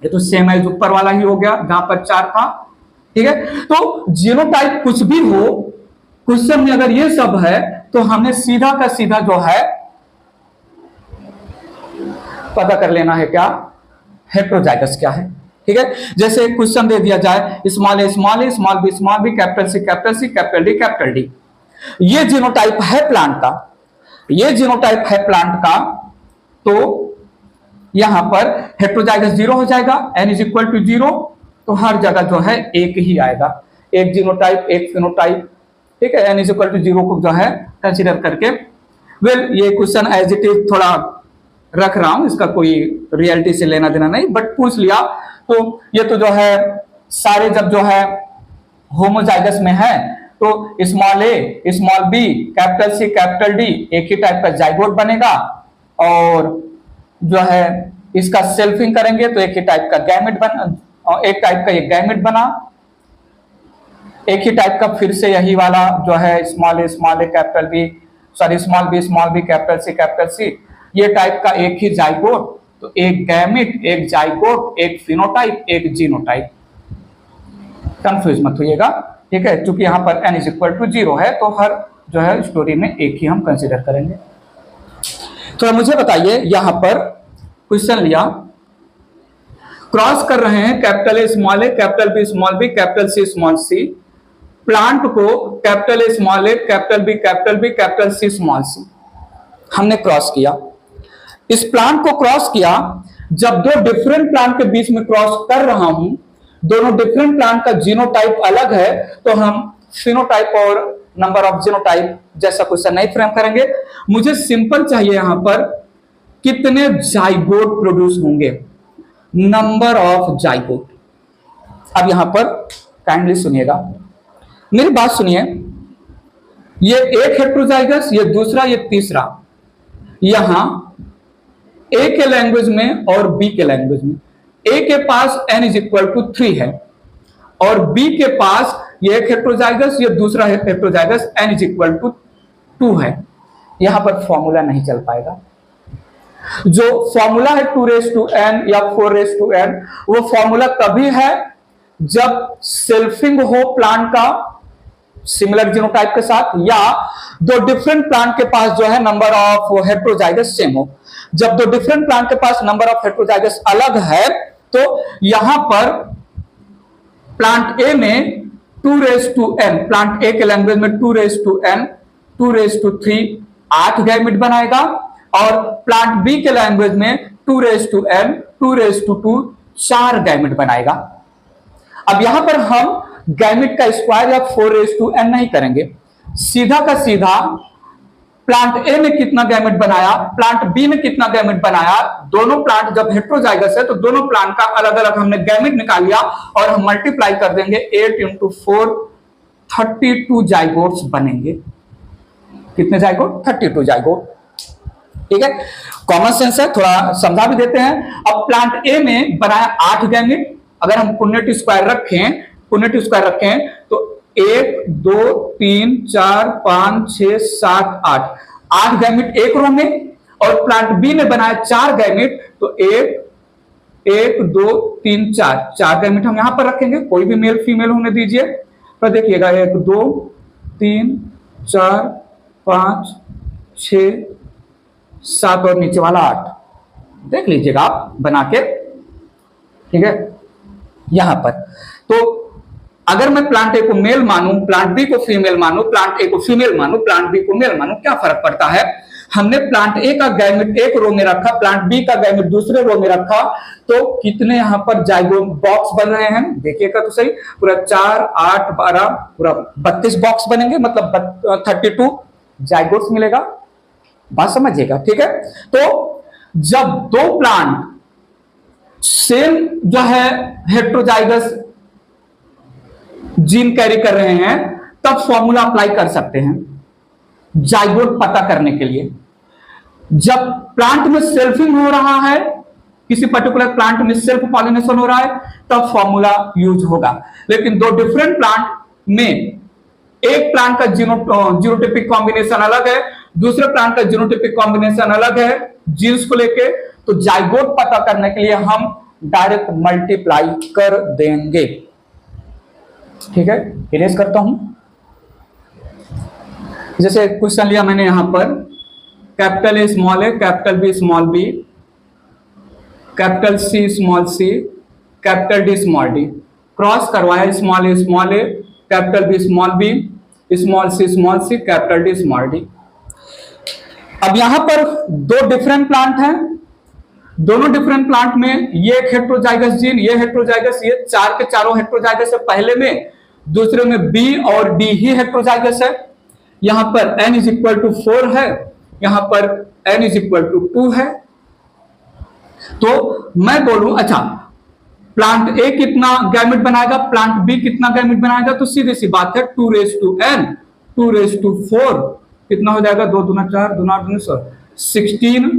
ये तो सेम एज ऊपर वाला ही हो गया जहां पर 4 था। ठीक है, तो जीनोटाइप कुछ भी हो, क्वेश्चन में अगर ये सब है तो हमें सीधा का सीधा जो है पता कर लेना है क्या हेट्रोजाइगस क्या है। ठीक है, जैसे क्वेश्चन दे दिया जाए small A, small B, capital C, capital D. ये जीनोटाइप है प्लांट का, ये जीनोटाइप है प्लांट का, तो यहां पर हेट्रोजाइगस 0 हो जाएगा, n इज इक्वल टू 0। तो हर जगह जो है एक ही आएगा, एक जीनोटाइप एक फिनोटाइप। ठीक है, n इज इक्वल टू 0 को जो है कंसीडर करके, वेल ये क्वेश्चन एज इट इज थोड़ा रख रहा हूं, इसका कोई रियलिटी से लेना देना नहीं, बट पूछ लिया। तो ये तो जो है सारे जब जो है होमोजाइगस में है, तो small A, small B, capital C, capital D एक ही टाइप का जाइगोट बनेगा, और जो है इसका सेल्फिंग करेंगे तो एक ही टाइप का गैमेट बना, एक टाइप का ये गैमेट बना, एक ही टाइप का फिर से यही वाला जो है small A, capital B, sorry small B, capital C, ये टाइप का एक ही जाइगोट। तो एक गैमेट, एक जाइगोट, एक फिनोटाइप, एक जीनोटाइप। कंफ्यूज मत होइएगा। ठीक है, क्योंकि यहां पर n इज इक्वल टू 0 है, तो हर जो है स्टोरी में एक ही हम कंसीडर करेंगे। तो मुझे बताइए, यहां पर क्वेश्चन लिया, क्रॉस कर रहे हैं capital A, capital B, capital C, plant को capital A, capital B, capital C, हमने क्रॉस किया। इस प्लांट को क्रॉस किया, जब दो डिफरेंट प्लांट के बीच में क्रॉस कर रहा हूं, दोनों डिफरेंट प्लांट का जीनोटाइप अलग है, तो हम फिनोटाइप और नंबर ऑफ जीनोटाइप जैसा क्वेश्चन नहीं फ्रेम करेंगे। मुझे सिंपल चाहिए यहां पर कितने जाइगोट प्रोड्यूस होंगे, नंबर ऑफ जाइगोट। अब यहां पर काइंडली सुनिएगा, मेरी बात सुनिए, ये एक हेट्रोजाइगस, ये दूसरा, ये तीसरा। यहां ए के लैंग्वेज में और बी के लैंग्वेज में, ए के पास n इज इक्वल टू 3 है और बी के पास ये एक हेट्रोजाइगस, ये दूसरा heterozygous, n is equal to 2 है। यहां पर फॉर्मूला नहीं चल पाएगा। जो फॉर्मूला है 2n या 4n, वो फॉर्मूला कभी है जब सेल्फिंग हो प्लांट का सिमिलर जीनोटाइप के साथ, या दो डिफरेंट प्लांट के पास जो है नंबर ऑफ हेट्रोजाइगस सेम हो। जब दो डिफरेंट प्लांट के पास नंबर ऑफ हेट्रोजाइगस अलग है, तो यहां पर प्लांट ए में 2n, प्लांट ए के लैंग्वेज में 2n, 2/3 8 गैमेट बनाएगा, और प्लांट बी के लैंग्वेज में 2n, 2/2 4 गैमेट बनाएगा। अब यहां पर हम गैमेट का स्क्वायर या 4n नहीं करेंगे, सीधा का सीधा प्लांट ए ने कितना गैमेट बनाया, प्लांट बी ने कितना गैमेट बनाया, दोनों प्लांट जब हेट्रोजाइगस है तो दोनों प्लांट का अलग अलग हमने गैमेट निकाल लिया और हम मल्टीप्लाई कर देंगे। 8 × 4 32 जाइगोट्स बनेंगे। कितने जाइगोट? 32 जाइगोट। ठीक है, कॉमन सेंस है, थोड़ा समझा भी देते हैं। अब प्लांट ए में बनाया 8 गैमेट, अगर हम पुण्य स्क्वायर रखें तो 1 2 3 4 5 6 7 8 गैमेट एक रो में, और प्लांट बी ने बनाया 4 गैमेट, तो 1 2 3 4 गैमेट हम यहां पर रखेंगे। कोई भी मेल फीमेल होने दीजिए। तो देखिएगा 1 2 3 4 5 6 7 और नीचे वाला 8, देख लीजिएगा आप बना के। ठीक है, यहां पर तो अगर मैं प्लांट ए को मेल मानूं, प्लांट बी को फीमेल मानूं, प्लांट ए को फीमेल मानूं, प्लांट बी को मेल मानूं, क्या फर्क पड़ता है? हमने प्लांट ए का गैमेट एक रो में रखा, प्लांट बी का गैमेट दूसरे रो में रखा, तो कितने यहां पर जाइगोट बॉक्स बन रहे हैं देखिएगा तो सही। पूरा 4 8 12 पूरा 32 बॉक्स बनेंगे, मतलब 32 जाइगोट्स मिलेगा। बात समझिएगा, ठीक है। तो जब दो प्लांट सेम जो है हेट्रोजाइगस जीन कैरी कर रहे हैं, तब फॉर्मूला अप्लाई कर सकते हैं जाइगोट पता करने के लिए। जब प्लांट में सेल्फिंग हो रहा है, किसी पर्टिकुलर प्लांट में सेल्फ पॉलिनेशन हो रहा है, तब फॉर्मूला यूज होगा। लेकिन दो डिफरेंट प्लांट में एक प्लांट का जीनोटिपिक कॉम्बिनेशन अलग है, दूसरे प्लांट का जीनोटिपिक कॉम्बिनेशन अलग है जीन्स को लेके, तो जाइगोट पता करने के लिए हम डायरेक्ट मल्टीप्लाई कर देंगे। ठीक है, इरेज करता हूं। जैसे क्वेश्चन लिया मैंने यहां पर, capital A small A, capital B small B, capital C small C, capital D small D, cross करवाया small A, capital B small B, small C, capital D small D. अब यहां पर दो डिफरेंट प्लांट हैं, दोनों different plant में ये एक हेट्रोजाइगस जीन, ये हेट्रोजाइगस, ये चार के चारों हेट्रोजाइगस है। पहले में, दूसरे में बी और डी ही हेट्रोजाइगस है। यहां पर n इज इक्वल टू 4 है, यहां पर n इज इक्वल टू 2 है। तो मैं बोलूं अच्छा प्लांट ए कितना गैमेट बनाएगा, प्लांट बी कितना गैमेट बनाएगा, तो सीधी सी बात है 2n, 2/4 कितना हो जाएगा, 2 दूना 4, 2 8 16, 16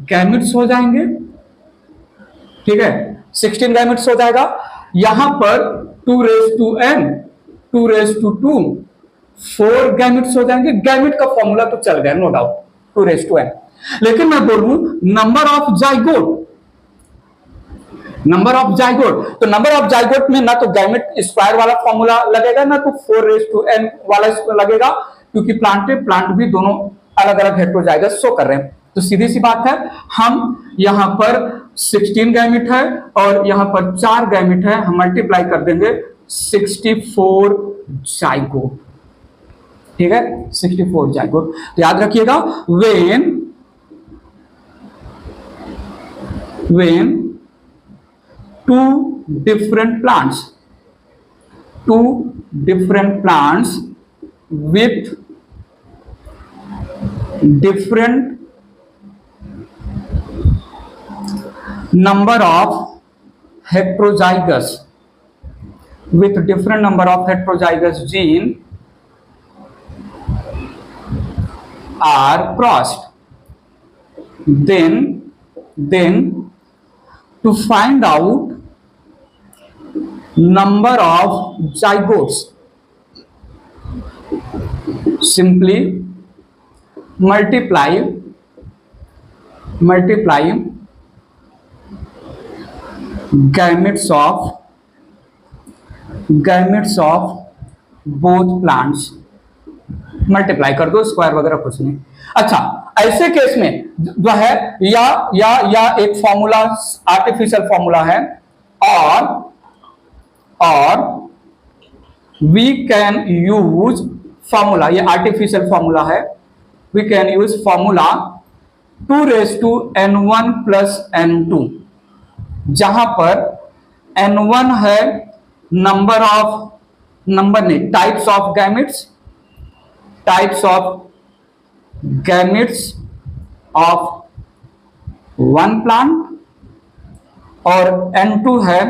गैमेट्स हो जाएंगे। ठीक है, 16 गैमेट्स हो जाएगा। यहां पर 2n, 2/2 4 गैमेट्स हो जाएंगे। गैमेट का फॉर्मूला तो चल गया, नो डाउट, 2n। लेकिन मैं बोलूं number of zygote, number of zygote, तो नंबर ऑफ जाइगोट में ना तो गैमेट स्क्वायर वाला फॉर्मूला लगेगा, ना तो 4n वाला लगेगा, क्योंकि प्लांट भी दोनों अलग अलग हेट्रोजाइगस शो कर रहे हैं। तो सीधी सी बात है, हम यहां पर 16 गैमेट है और यहां पर 4 गैमेट है, हम मल्टीप्लाई कर देंगे 64 जाइगोट। ठीक है, 64 जाइगोट। तो याद रखिएगा, when two different plants with different number of heterozygous gene are crossed, then to find out number of zygotes, simply multiply gametes of both plants, multiply कर दो, स्क्वायर वगैरह कुछ नहीं। अच्छा, ऐसे केस में जो है या एक फॉर्मूला आर्टिफिशियल फॉर्मूला है, और वी कैन यूज फॉर्मूला, ये आर्टिफिशियल फॉर्मूला है, we can use formula 2n1 plus n2, जहां पर n1 है types of gametes of one plant, और n2 है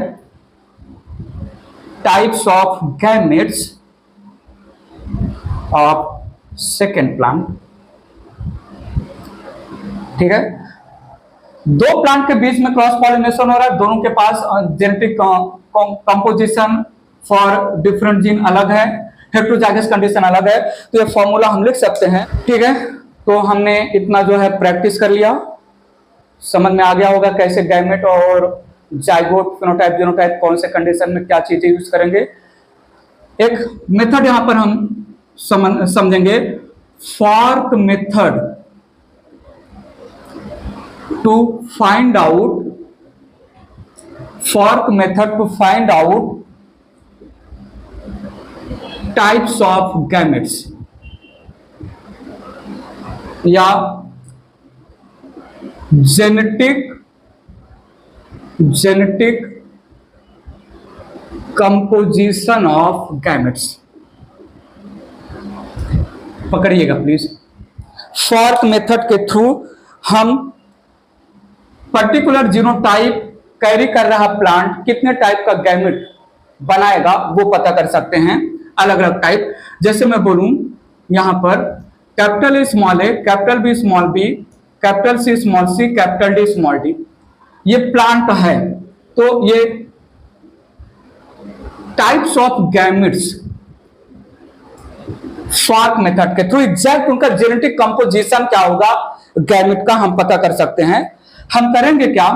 types of gametes of second plant. ठीक है, दो प्लांट के बीच में क्रॉस पॉलिनेशन हो रहा है, दोनों के पास genetic composition for different gene अलग है, हेटेरोजाइगस कंडीशन अलग है, तो ये फॉर्मूला हम लिख सकते हैं। ठीक है, तो हमने इतना जो है प्रैक्टिस कर लिया, समझ में आ गया होगा कैसे गैमेट और जाइगोट, फिनोटाइप, जीनोटाइप कौन से कंडीशन में क्या चीजें यूज करेंगे। एक मेथड यहां पर हम समझेंगे, fork method to find out types of gametes, या जेनेटिक कंपोजिशन ऑफ गैमेट्स। पकड़िएगा प्लीज, फॉर्क मेथड के थ्रू हम पर्टिकुलर जीनोटाइप कैरी कर रहा प्लांट कितने टाइप का गैमेट बनाएगा वो पता कर सकते हैं, अलग अलग टाइप। जैसे मैं बोलूं यहां पर capital A small A, capital B small B, capital C small C, capital D small D, ये प्लांट है, तो ये types of gametes fork method के थ्रू एग्जैक्ट उनका जेनेटिक कंपोजिशन क्या होगा गैमेट का हम पता कर सकते हैं। हम करेंगे क्या,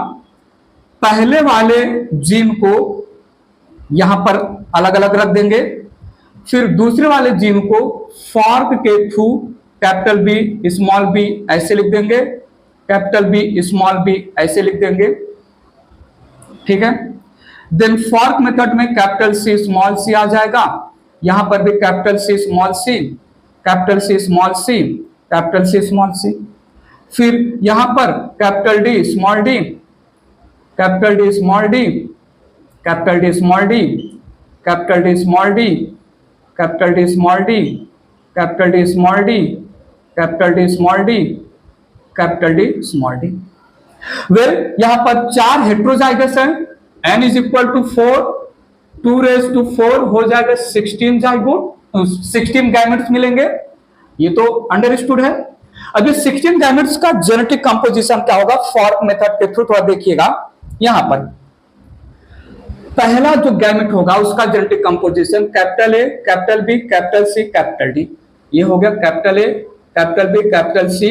पहले वाले जीन को यहां पर अलग अलग रख देंगे, फिर दूसरे वाले जीन को फॉर्क के through capital B small B ऐसे लिख देंगे, कैपिटल बी स्मॉल बी ऐसे लिख देंगे। ठीक है, देन फॉर्क मेथड में कैपिटल सी स्मॉल सी आ जाएगा, यहां पर भी capital C small C, capital C small C, capital C small सी, फिर यहां पर capital D small D, capital D small D, capital D small D, capital D small D, capital D small D, capital D small D, capital D small D, capital D small D. Well यहां पर 4 heterozygous है, n is equal to 4, 2⁴ हो जाएगा 16 zygote, 16 gametes मिलेंगे, ये तो understood है। अब ये 16 गैमेट्स का जेनेटिक कंपोजिशन क्या होगा फॉर्क मेथड के थ्रू, थोड़ा देखिएगा। यहां पर पहला जो गैमेट होगा उसका genetic composition capital A, capital B, capital C, capital D, ये हो गया capital A, capital B, capital C,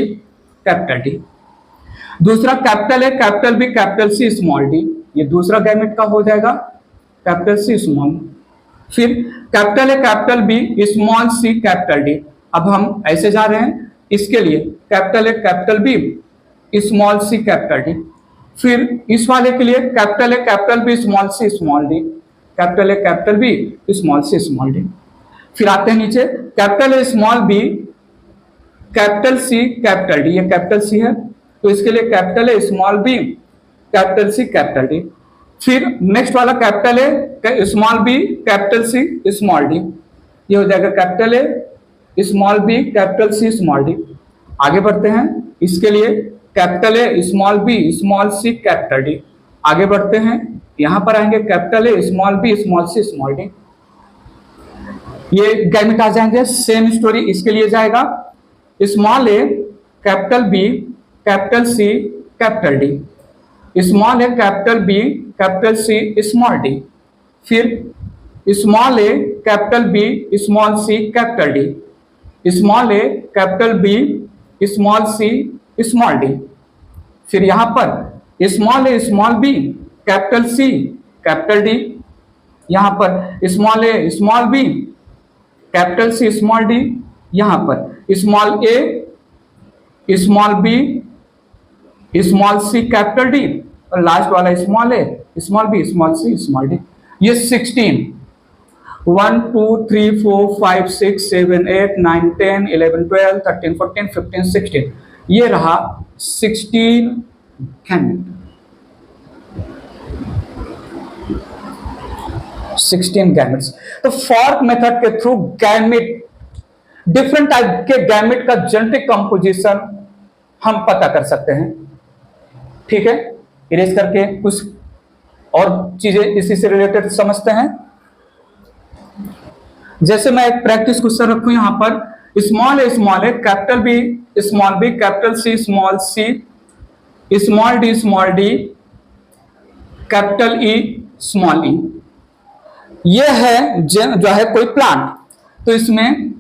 capital D. दूसरा capital A, capital B, capital C, small D, ये दूसरा गैमेट का हो जाएगा कैपिटल सी स्मॉल, फिर capital A, capital B, small C, capital D. अब हम ऐसे जा रहे हैं, इसके लिए capital A, capital B, small C, capital D, फिर इस वाले के लिए capital A, capital B, small C, small D, capital A, capital B, small C, small D. फिर आते हैं नीचे capital A, small B, capital C, capital D, ये कैपिटल सी है तो इसके लिए capital A, small B, capital C capital D. फिर नेक्स्ट वाला capital A small B capital C small D, ये हो जाएगा capital A small B capital C small D. आगे बढ़ते हैं, इसके लिए capital A small B small C capital D. आगे बढ़ते हैं, यहां पर आएंगे capital A small B small C small D, ये गैमेट आ जाएंगे। सेम स्टोरी इसके लिए जाएगा, small A capital B capital C capital D, small A capital B capital C small D, फिर small A capital B small C capital D, small A capital B small C small D, फिर यहां पर small A small B capital C capital D, यहां पर small A small B capital C small D, यहां पर small A small B small C capital D, और last वाला small A small B small C small D. ये 16 1 2 3 4 5 6 7 8 9 10 11 12 13 14 15 16, ये रहा 16 gamete, 16 gametes. तो फॉर्क मेथड के थ्रू गैमेट, डिफरेंट टाइप के गैमेट का जेनेटिक कंपोजिशन हम पता कर सकते हैं। ठीक है, इरेज करके कुछ और चीजें इसी से रिलेटेड समझते हैं। जैसे मैं एक प्रैक्टिस क्वेश्चन रखूं यहां पर, small A capital B capital C small D capital E small E, ये है जो है कोई प्लांट, तो इसमें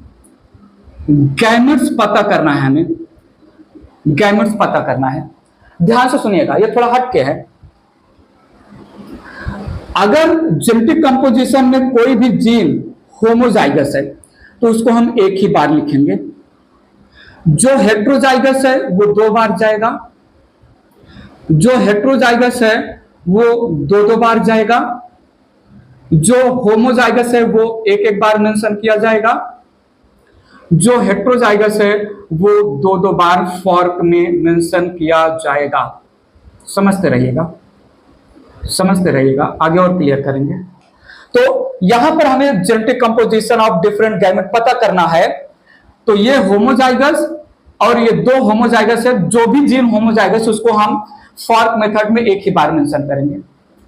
गैमेट्स पता करना है, हमें गैमेट्स पता करना है। ध्यान से सुनिएगा, ये थोड़ा हटके है। अगर जेनेटिक कंपोजिशन में कोई भी जीन होमोजाइगस है तो उसको हम एक ही बार लिखेंगे, जो हेट्रोजाइगस है वो 2 बार जाएगा, जो हेट्रोजाइगस है वो 2-2 बार जाएगा, जो होमोजाइगस है वो 1-1 बार मेंशन किया जाएगा, जो हेट्रोजाइगस है वो 2-2 बार फॉर्क में मेंशन किया जाएगा। समझते रहिएगा, समझते रहिएगा, आगे और क्लियर करेंगे। तो यहां पर हमें genetic composition of different gamete पता करना है, तो ये होमोजाइगस और ये 2 होमोजाइगस है, जो भी जीन होमोजाइगस उसको हम फॉर्क मेथड में एक ही बार मेंशन करेंगे।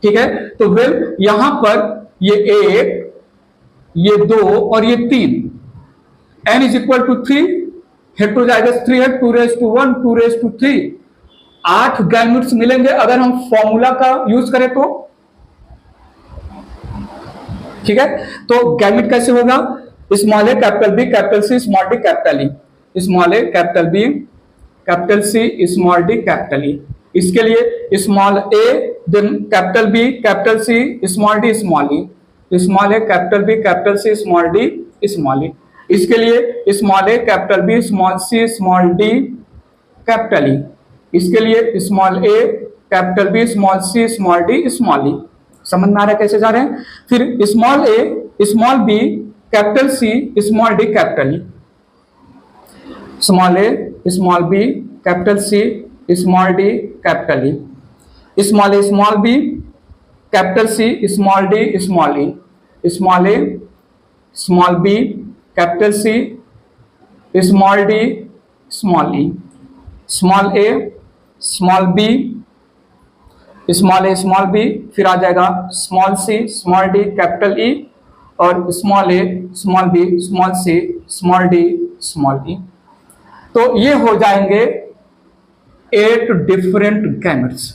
ठीक है, तो वेल यहां पर ये 1, ये 2 और ये 3, n is equal to 3, heterozygous 3 है, 2⁻1 2⁻3, 8 गैमेट्स मिलेंगे अगर हम फॉर्मूला का यूज करें तो। ठीक है, तो गैमेट कैसे होगा, small A capital B capital C small D capital E, small A capital B capital C small D capital E. इसके लिए small A then capital B capital C small D small E, small A capital B capital C small D small E. इसके लिए small A capital B small C small D capital E, इसके लिए small A capital B small C small D small ई। समझ में आ रहा है कैसे जा रहे हैं। फिर small A small B capital C small D capital E, small A small B capital C small D capital E, small A small B capital C small D small E, small A small B capital C small D small E, small A small B small B, फिर आ जाएगा small C small D capital E, और small A small B small C small D small ई। तो ये हो जाएंगे 8 different gametes.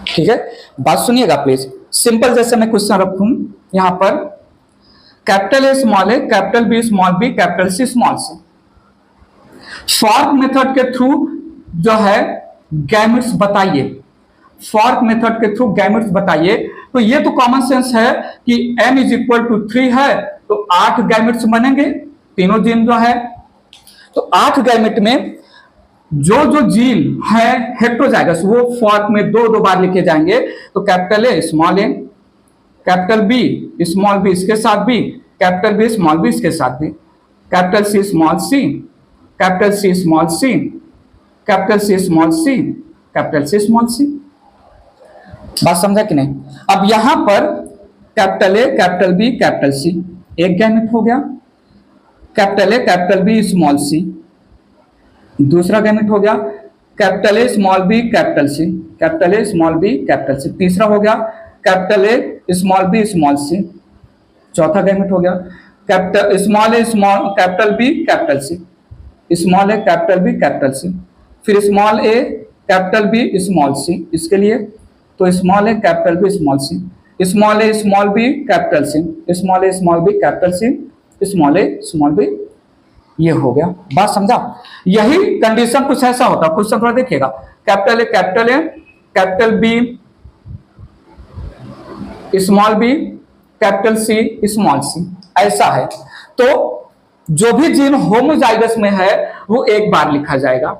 ठीक है, बात सुनिएगा प्लीज। सिंपल जैसे मैं क्वेश्चन रखूं यहां पर, capital A small A capital B small B capital C small C. Fork method के थ्रू जो है गैमेट्स बताइए, फॉर्क मेथड के थ्रू गैमेट्स बताइए। तो ये तो कॉमन सेंस है कि n इज इक्वल टू 3 है तो 8 गैमेट्स बनेंगे, तीनों जीन जो है। तो 8 गैमेट में जो जो जीन है हेट्रोजाइगस वो फॉर्क में 2-2 बार लिखे जाएंगे। तो capital A small A, capital B small B इसके साथ भी, कैपिटल बी स्मॉल बी इसके साथ भी, capital C small C, capital C small C, capital C small C, capital C small C. बात समझा कि नहीं? अब यहां पर capital A capital B capital C एक गैमेट हो गया, capital A capital B small C दूसरा गैमेट हो गया, capital A small B capital C, capital A small B capital C तीसरा हो गया, capital A small B small C चौथा गैमेट हो गया, capital small A small capital B capital C, small A capital B capital C, फिर small A capital B small C इसके लिए, तो small A capital B small C, small A small B capital C, small A small B capital C, small A small B, ये हो गया। बात समझा? यही कंडीशन कुछ ऐसा होता है, क्वेश्चन थोड़ा देखिएगा, capital A capital B small B capital C small C ऐसा है। तो जो भी जीन होमोजाइगस में है वो एक बार लिखा जाएगा,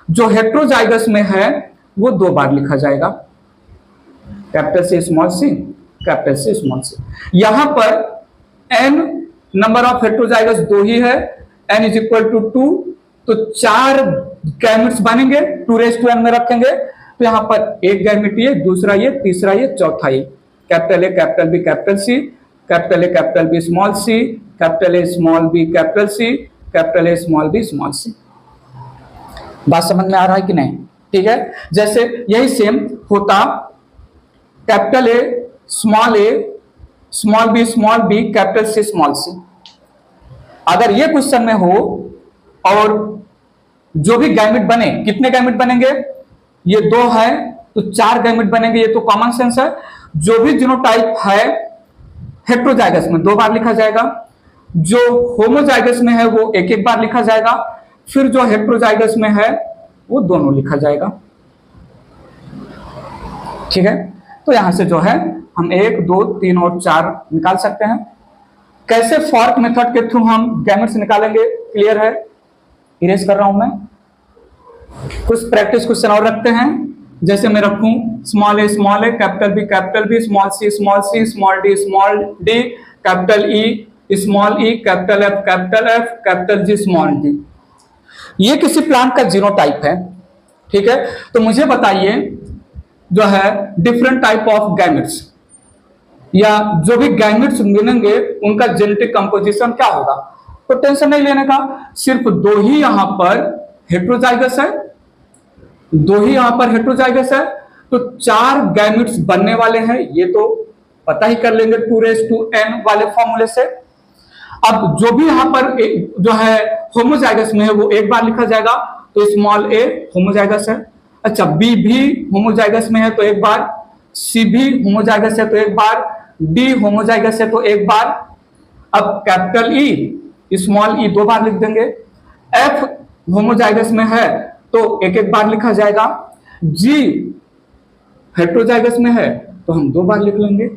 जो हेट्रोजाइगस में है वो दो बार लिखा जाएगा, capital C small C capital C small सी। यहां पर n नंबर ऑफ हेट्रोजाइगस दो ही है, n इज इक्वल टू 2, तो 4 गैमेट्स बनेंगे 2n में रखेंगे, तो यहां पर एक गैमेट ये, दूसरा ये, तीसरा ये, चौथा ये, capital A capital B capital C, capital A capital B small C, capital A small B capital C, capital A small B small C. बात समझ में आ रहा है कि नहीं? ठीक है, जैसे यही सेम होता capital A small B capital C small C. अगर ये क्वेश्चन में हो और जो भी गैमेट बने, कितने गैमेट बनेंगे? ये 2 है तो 4 गैमेट बनेंगे, ये तो कॉमन सेंस है। जो भी जीनोटाइप है हेट्रोजाइगस में 2 बार लिखा जाएगा, जो होमोजाइगस में है वो एक एक बार लिखा जाएगा, फिर जो हेट्रोजाइगस में है वो दोनों लिखा जाएगा। ठीक है, तो यहां से जो है हम 1 2 3 और 4 निकाल सकते हैं। कैसे फॉर्क मेथड के थ्रू हम गैमेट्स निकालेंगे क्लियर है, इरेज कर रहा हूं मैं। कुछ प्रैक्टिस क्वेश्चन और रखते हैं, जैसे मैं रखूं small A capital B small C small D capital E small E capital F capital G small D. ये किसी प्लांट का जीनोटाइप है। ठीक है, तो मुझे बताइए जो है डिफरेंट टाइप ऑफ गैमेट्स या जो भी गैमेट्स मिलेंगे उनका जेनेटिक कंपोजिशन क्या होगा। तो टेंशन नहीं लेने का, सिर्फ 2 ही यहां पर हेट्रोजाइगस है, 2 ही यहां पर हेट्रोजाइगस है, तो 4 गैमेट्स बनने वाले हैं, ये तो पता ही कर लेंगे 2n वाले फॉर्मूले से। अब जो भी यहां पर जो है होमोजाइगस में है वो एक बार लिखा जाएगा, तो स्मॉल ए होमोजाइगस है। अच्छा, बी भी होमोजाइगस में है तो एक बार, सी भी होमोजाइगस है तो एक बार, डी होमोजाइगस है तो एक बार। अब कैपिटल ई स्मॉल ई 2 बार लिख देंगे, एफ होमोजाइगस में है तो एक एक बार लिखा जाएगा, जी हेट्रोजाइगस में है तो हम 2 बार लिख लेंगे।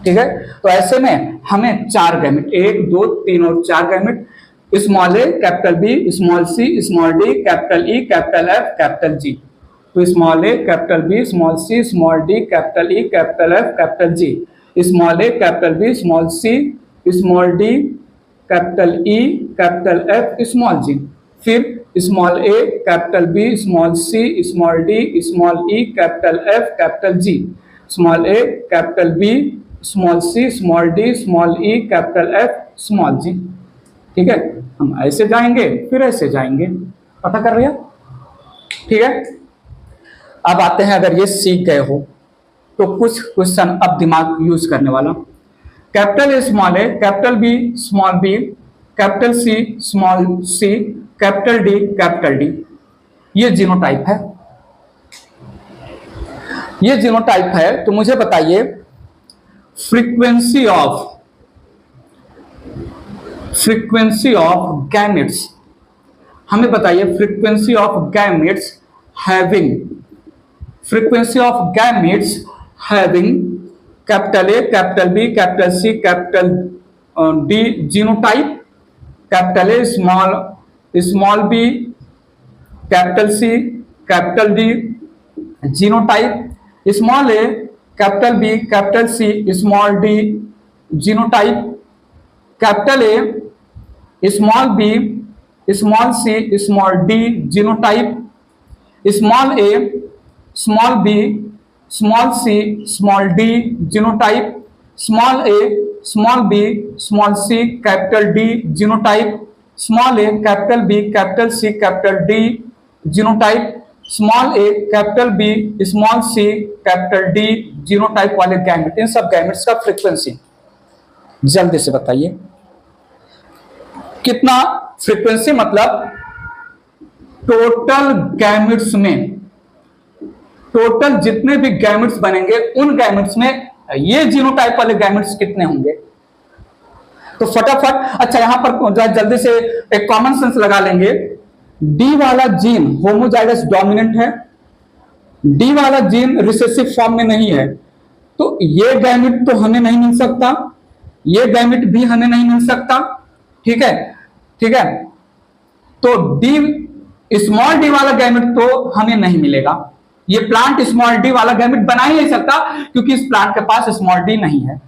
ठीक है, तो ऐसे में हमें 4 गैमेट 1 2 3 और 4 gamete, small A capital B small C small D capital E capital F capital G. तो small A capital B small C small D capital E capital F capital G, small A capital B small C small D capital E capital F small G, फिर small A capital B small C small D small E capital F capital G, small A capital B small C small D small E capital F small G. ठीक है, हम ऐसे जाएंगे फिर ऐसे जाएंगे, पता कर रहे हैं? ठीक है, अब आते हैं, अगर ये सीख गए हो तो कुछ क्वेश्चन अब दिमाग यूज करने वाला। Capital A capital B capital C small C capital D, ये जीनोटाइप है। ये जीनोटाइप है, तो मुझे बताइए फ्रीक्वेंसी ऑफ गैमेट्स, हमें बताइए frequency of gametes having capital A capital B capital C capital D genotype, capital A small B capital C capital D genotype, small A capital B capital C small D genotype, capital A small B small C small D genotype, small A, small B, small C, small D genotype, small A, small B, small C, capital D genotype, small A, capital B, capital C, capital D genotype, small A, capital B, small C, capital D genotype वाले gamete, इन सब gametes का frequency जल्दी से बताइए कितना। Frequency मतलब total gametes में, total जितने भी गैमेट्स बनेंगे उन गैमेट्स में ये जीनोटाइप वाले गैमेट्स कितने होंगे। तो फटाफट, अच्छा यहां पर जल्दी से एक कॉमन सेंस लगा लेंगे। डी वाला जीन होमोजाइगस डोमिनेंट है, डी वाला जीन रिसेसिव फॉर्म में नहीं है, तो ये गैमेट तो हमें नहीं मिल सकता, ये गैमेट भी हमें नहीं मिल सकता। ठीक है, ठीक है, तो डी, स्मॉल डी वाला गैमेट तो हमें नहीं मिलेगा, ये प्लांट स्मॉल डी वाला गैमेट बना ही नहीं सकता क्योंकि इस प्लांट के पास स्मॉल डी नहीं है।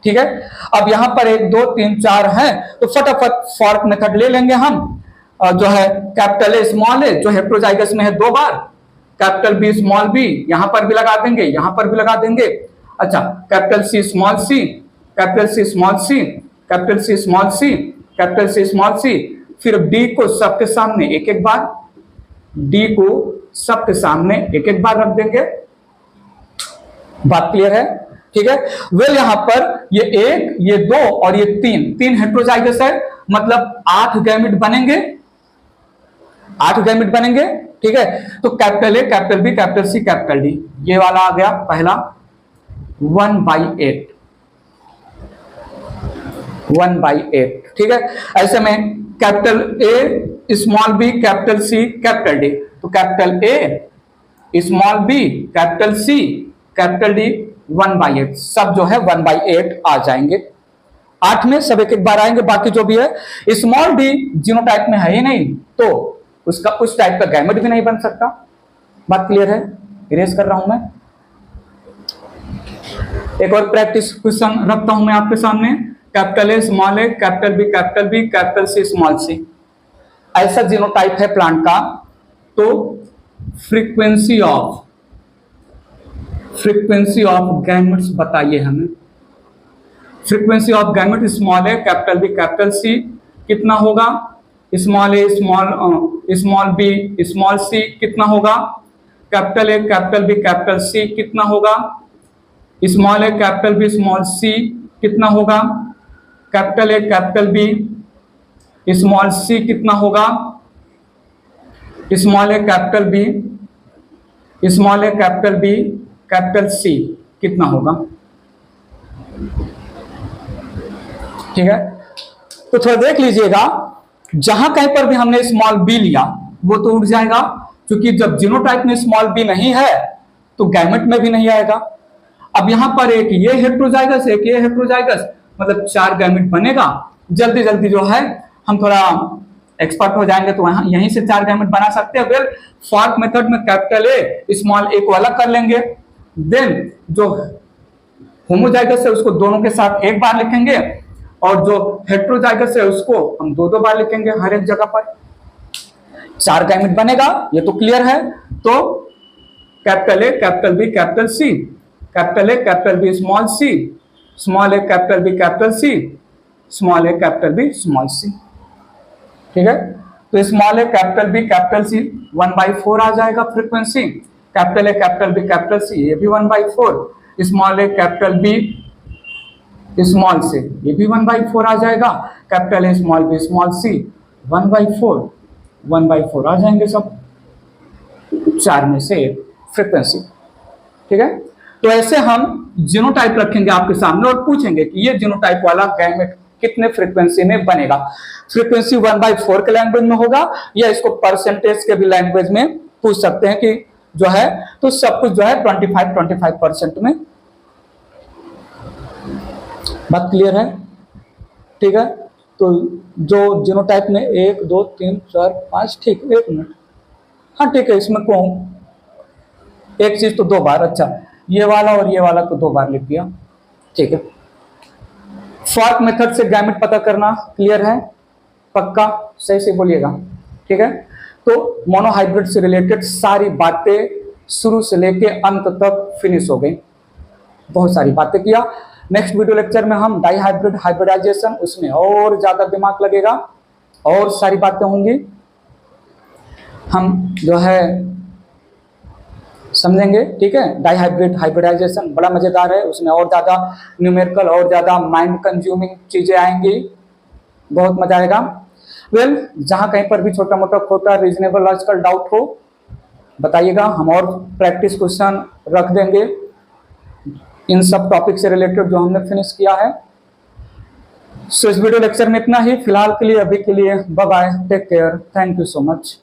ठीक है, अब यहां पर 1 2 3 4 है, तो फटाफट फॉर्क मेथड ले लेंगे हम। जो है कैपिटल ए स्मॉल ए जो हेट्रोजाइगस में है 2 बार, कैपिटल बी स्मॉल बी यहां पर भी लगा देंगे, यहां पर भी लगा देंगे। अच्छा, capital C small C, capital C small C, capital C small C, capital C small सी, फिर डी को सबके सामने एक एक बार, डी को सबके सामने एक एक बार रख देंगे। बात क्लियर है? ठीक है, वेल यहां पर ये 1, ये 2 और ये 3 हेट्रोजाइगस है, मतलब 8 गैमेट बनेंगे, 8 गैमेट बनेंगे। ठीक है, तो capital A, capital B, capital C, capital D, ये वाला आ गया पहला 1/8, 1/8। ठीक है, ऐसे में capital A small B, capital C, capital D, तो capital A small B, capital C, capital D 1/8, सब जो है 1/8 आ जाएंगे। 8 में सब एक एक बार आएंगे, बाकी जो भी है स्मॉल डी जीनोटाइप में है ही नहीं, तो उसका उस टाइप का गैमेट भी नहीं बन सकता। बात क्लियर है? इरेज कर रहा हूं मैं। एक और प्रैक्टिस क्वेश्चन रखता हूं मैं आपके सामने। Capital A small A, capital B, capital B, capital C small C, ऐसा जीनोटाइप है प्लांट का, तो फ्रीक्वेंसी ऑफ गैमेट्स बताइए हमें। Frequency of gamete small A, capital B, capital C कितना होगा, small A, small B, small C कितना होगा, capital A, capital B, capital C कितना होगा, small A, capital B, small C कितना होगा, capital A, capital B, small C कितना होगा, small A, capital B, small A, capital B, capital C कितना होगा। ठीक है, तो थोड़ा देख लीजिएगा, जहां कहीं पर भी हमने स्मॉल बी लिया वो तो उठ जाएगा, क्योंकि जब जीनोटाइप में स्मॉल बी नहीं है तो गैमेट में भी नहीं आएगा। अब यहां पर एक ये हेट्रोजाइगस, एक ये हेट्रोजाइगस, मतलब 4 गैमेट बनेगा। जल्दी जल्दी जो है हम थोड़ा एक्सपर्ट हो जाएंगे तो यहीं से 4 गैमेट बना सकते हैं। फिर फॉर्क मेथड में कैपिटल ए स्मॉल ए को अलग कर लेंगे, देन जो होमोजाइगस है उसको दोनों के साथ एक बार लिखेंगे, और जो हेट्रोजाइगस है उसको हम 2-2 बार लिखेंगे हर एक जगह पर। 4 गैमेट बनेगा, ये तो क्लियर है। तो capital A, capital B, capital C, capital A, capital B, small C, small A, capital B, capital C, small A, capital B, small C. ठीक है, तो small A, capital B, capital C 1/4 आ जाएगा frequency. Capital A, capital B, capital C, ये भी 1/4। Small A, capital B, small C, ये भी 1/4 आ जाएगा। Capital A, small B, small C 1/4 आ जाएंगे सब, 4 में से फ्रीक्वेंसी। ठीक है, तो ऐसे हम जीनोटाइप रखेंगे आपके सामने और पूछेंगे कि ये जीनोटाइप वाला गैमेट कितने फ्रीक्वेंसी में बनेगा। फ्रीक्वेंसी 1/4 के लैंग्वेज में होगा, या इसको परसेंटेज के भी लैंग्वेज में पूछ सकते हैं कि जो है, तो सब कुछ जो है 25% में। बात क्लियर है? ठीक है, तो जो जीनोटाइप में 1 2 3 4 5, ठीक, 1 मिनट, हाँ ठीक है, इसमें को एक चीज तो 2 बार, अच्छा ये वाला और ये वाला तो 2 बार लिख दिया। ठीक है, फॉर्क मेथड से गैमेट पता करना क्लियर है? पक्का सही से बोलिएगा। ठीक है, तो मोनोहाइब्रिड से रिलेटेड सारी बातें शुरू से लेके अंत तक फिनिश हो गई, बहुत सारी बातें किया। नेक्स्ट वीडियो लेक्चर में हम डाईहाइब्रिड हाइब्रिडाइजेशन, उसमें और ज्यादा दिमाग लगेगा और सारी बातें होंगी, हम जो है समझेंगे। ठीक है, डाईहाइब्रिड हाइब्रिडाइजेशन बड़ा मजेदार है, उसमें और ज्यादा न्यूमेरिकल और ज्यादा माइंड कंज्यूमिंग चीजें आएंगी, बहुत मजा आएगा। वेल, जहां कहीं पर भी छोटा मोटा खोटा रीजनेबल लॉजिकल डाउट हो बताइएगा, हम और प्रैक्टिस क्वेश्चन रख देंगे इन सब टॉपिक से रिलेटेड जो हमने फिनिश किया है। सो इस वीडियो लेक्चर में इतना ही फिलहाल के लिए, अभी के लिए bye bye, take care, thank you so much.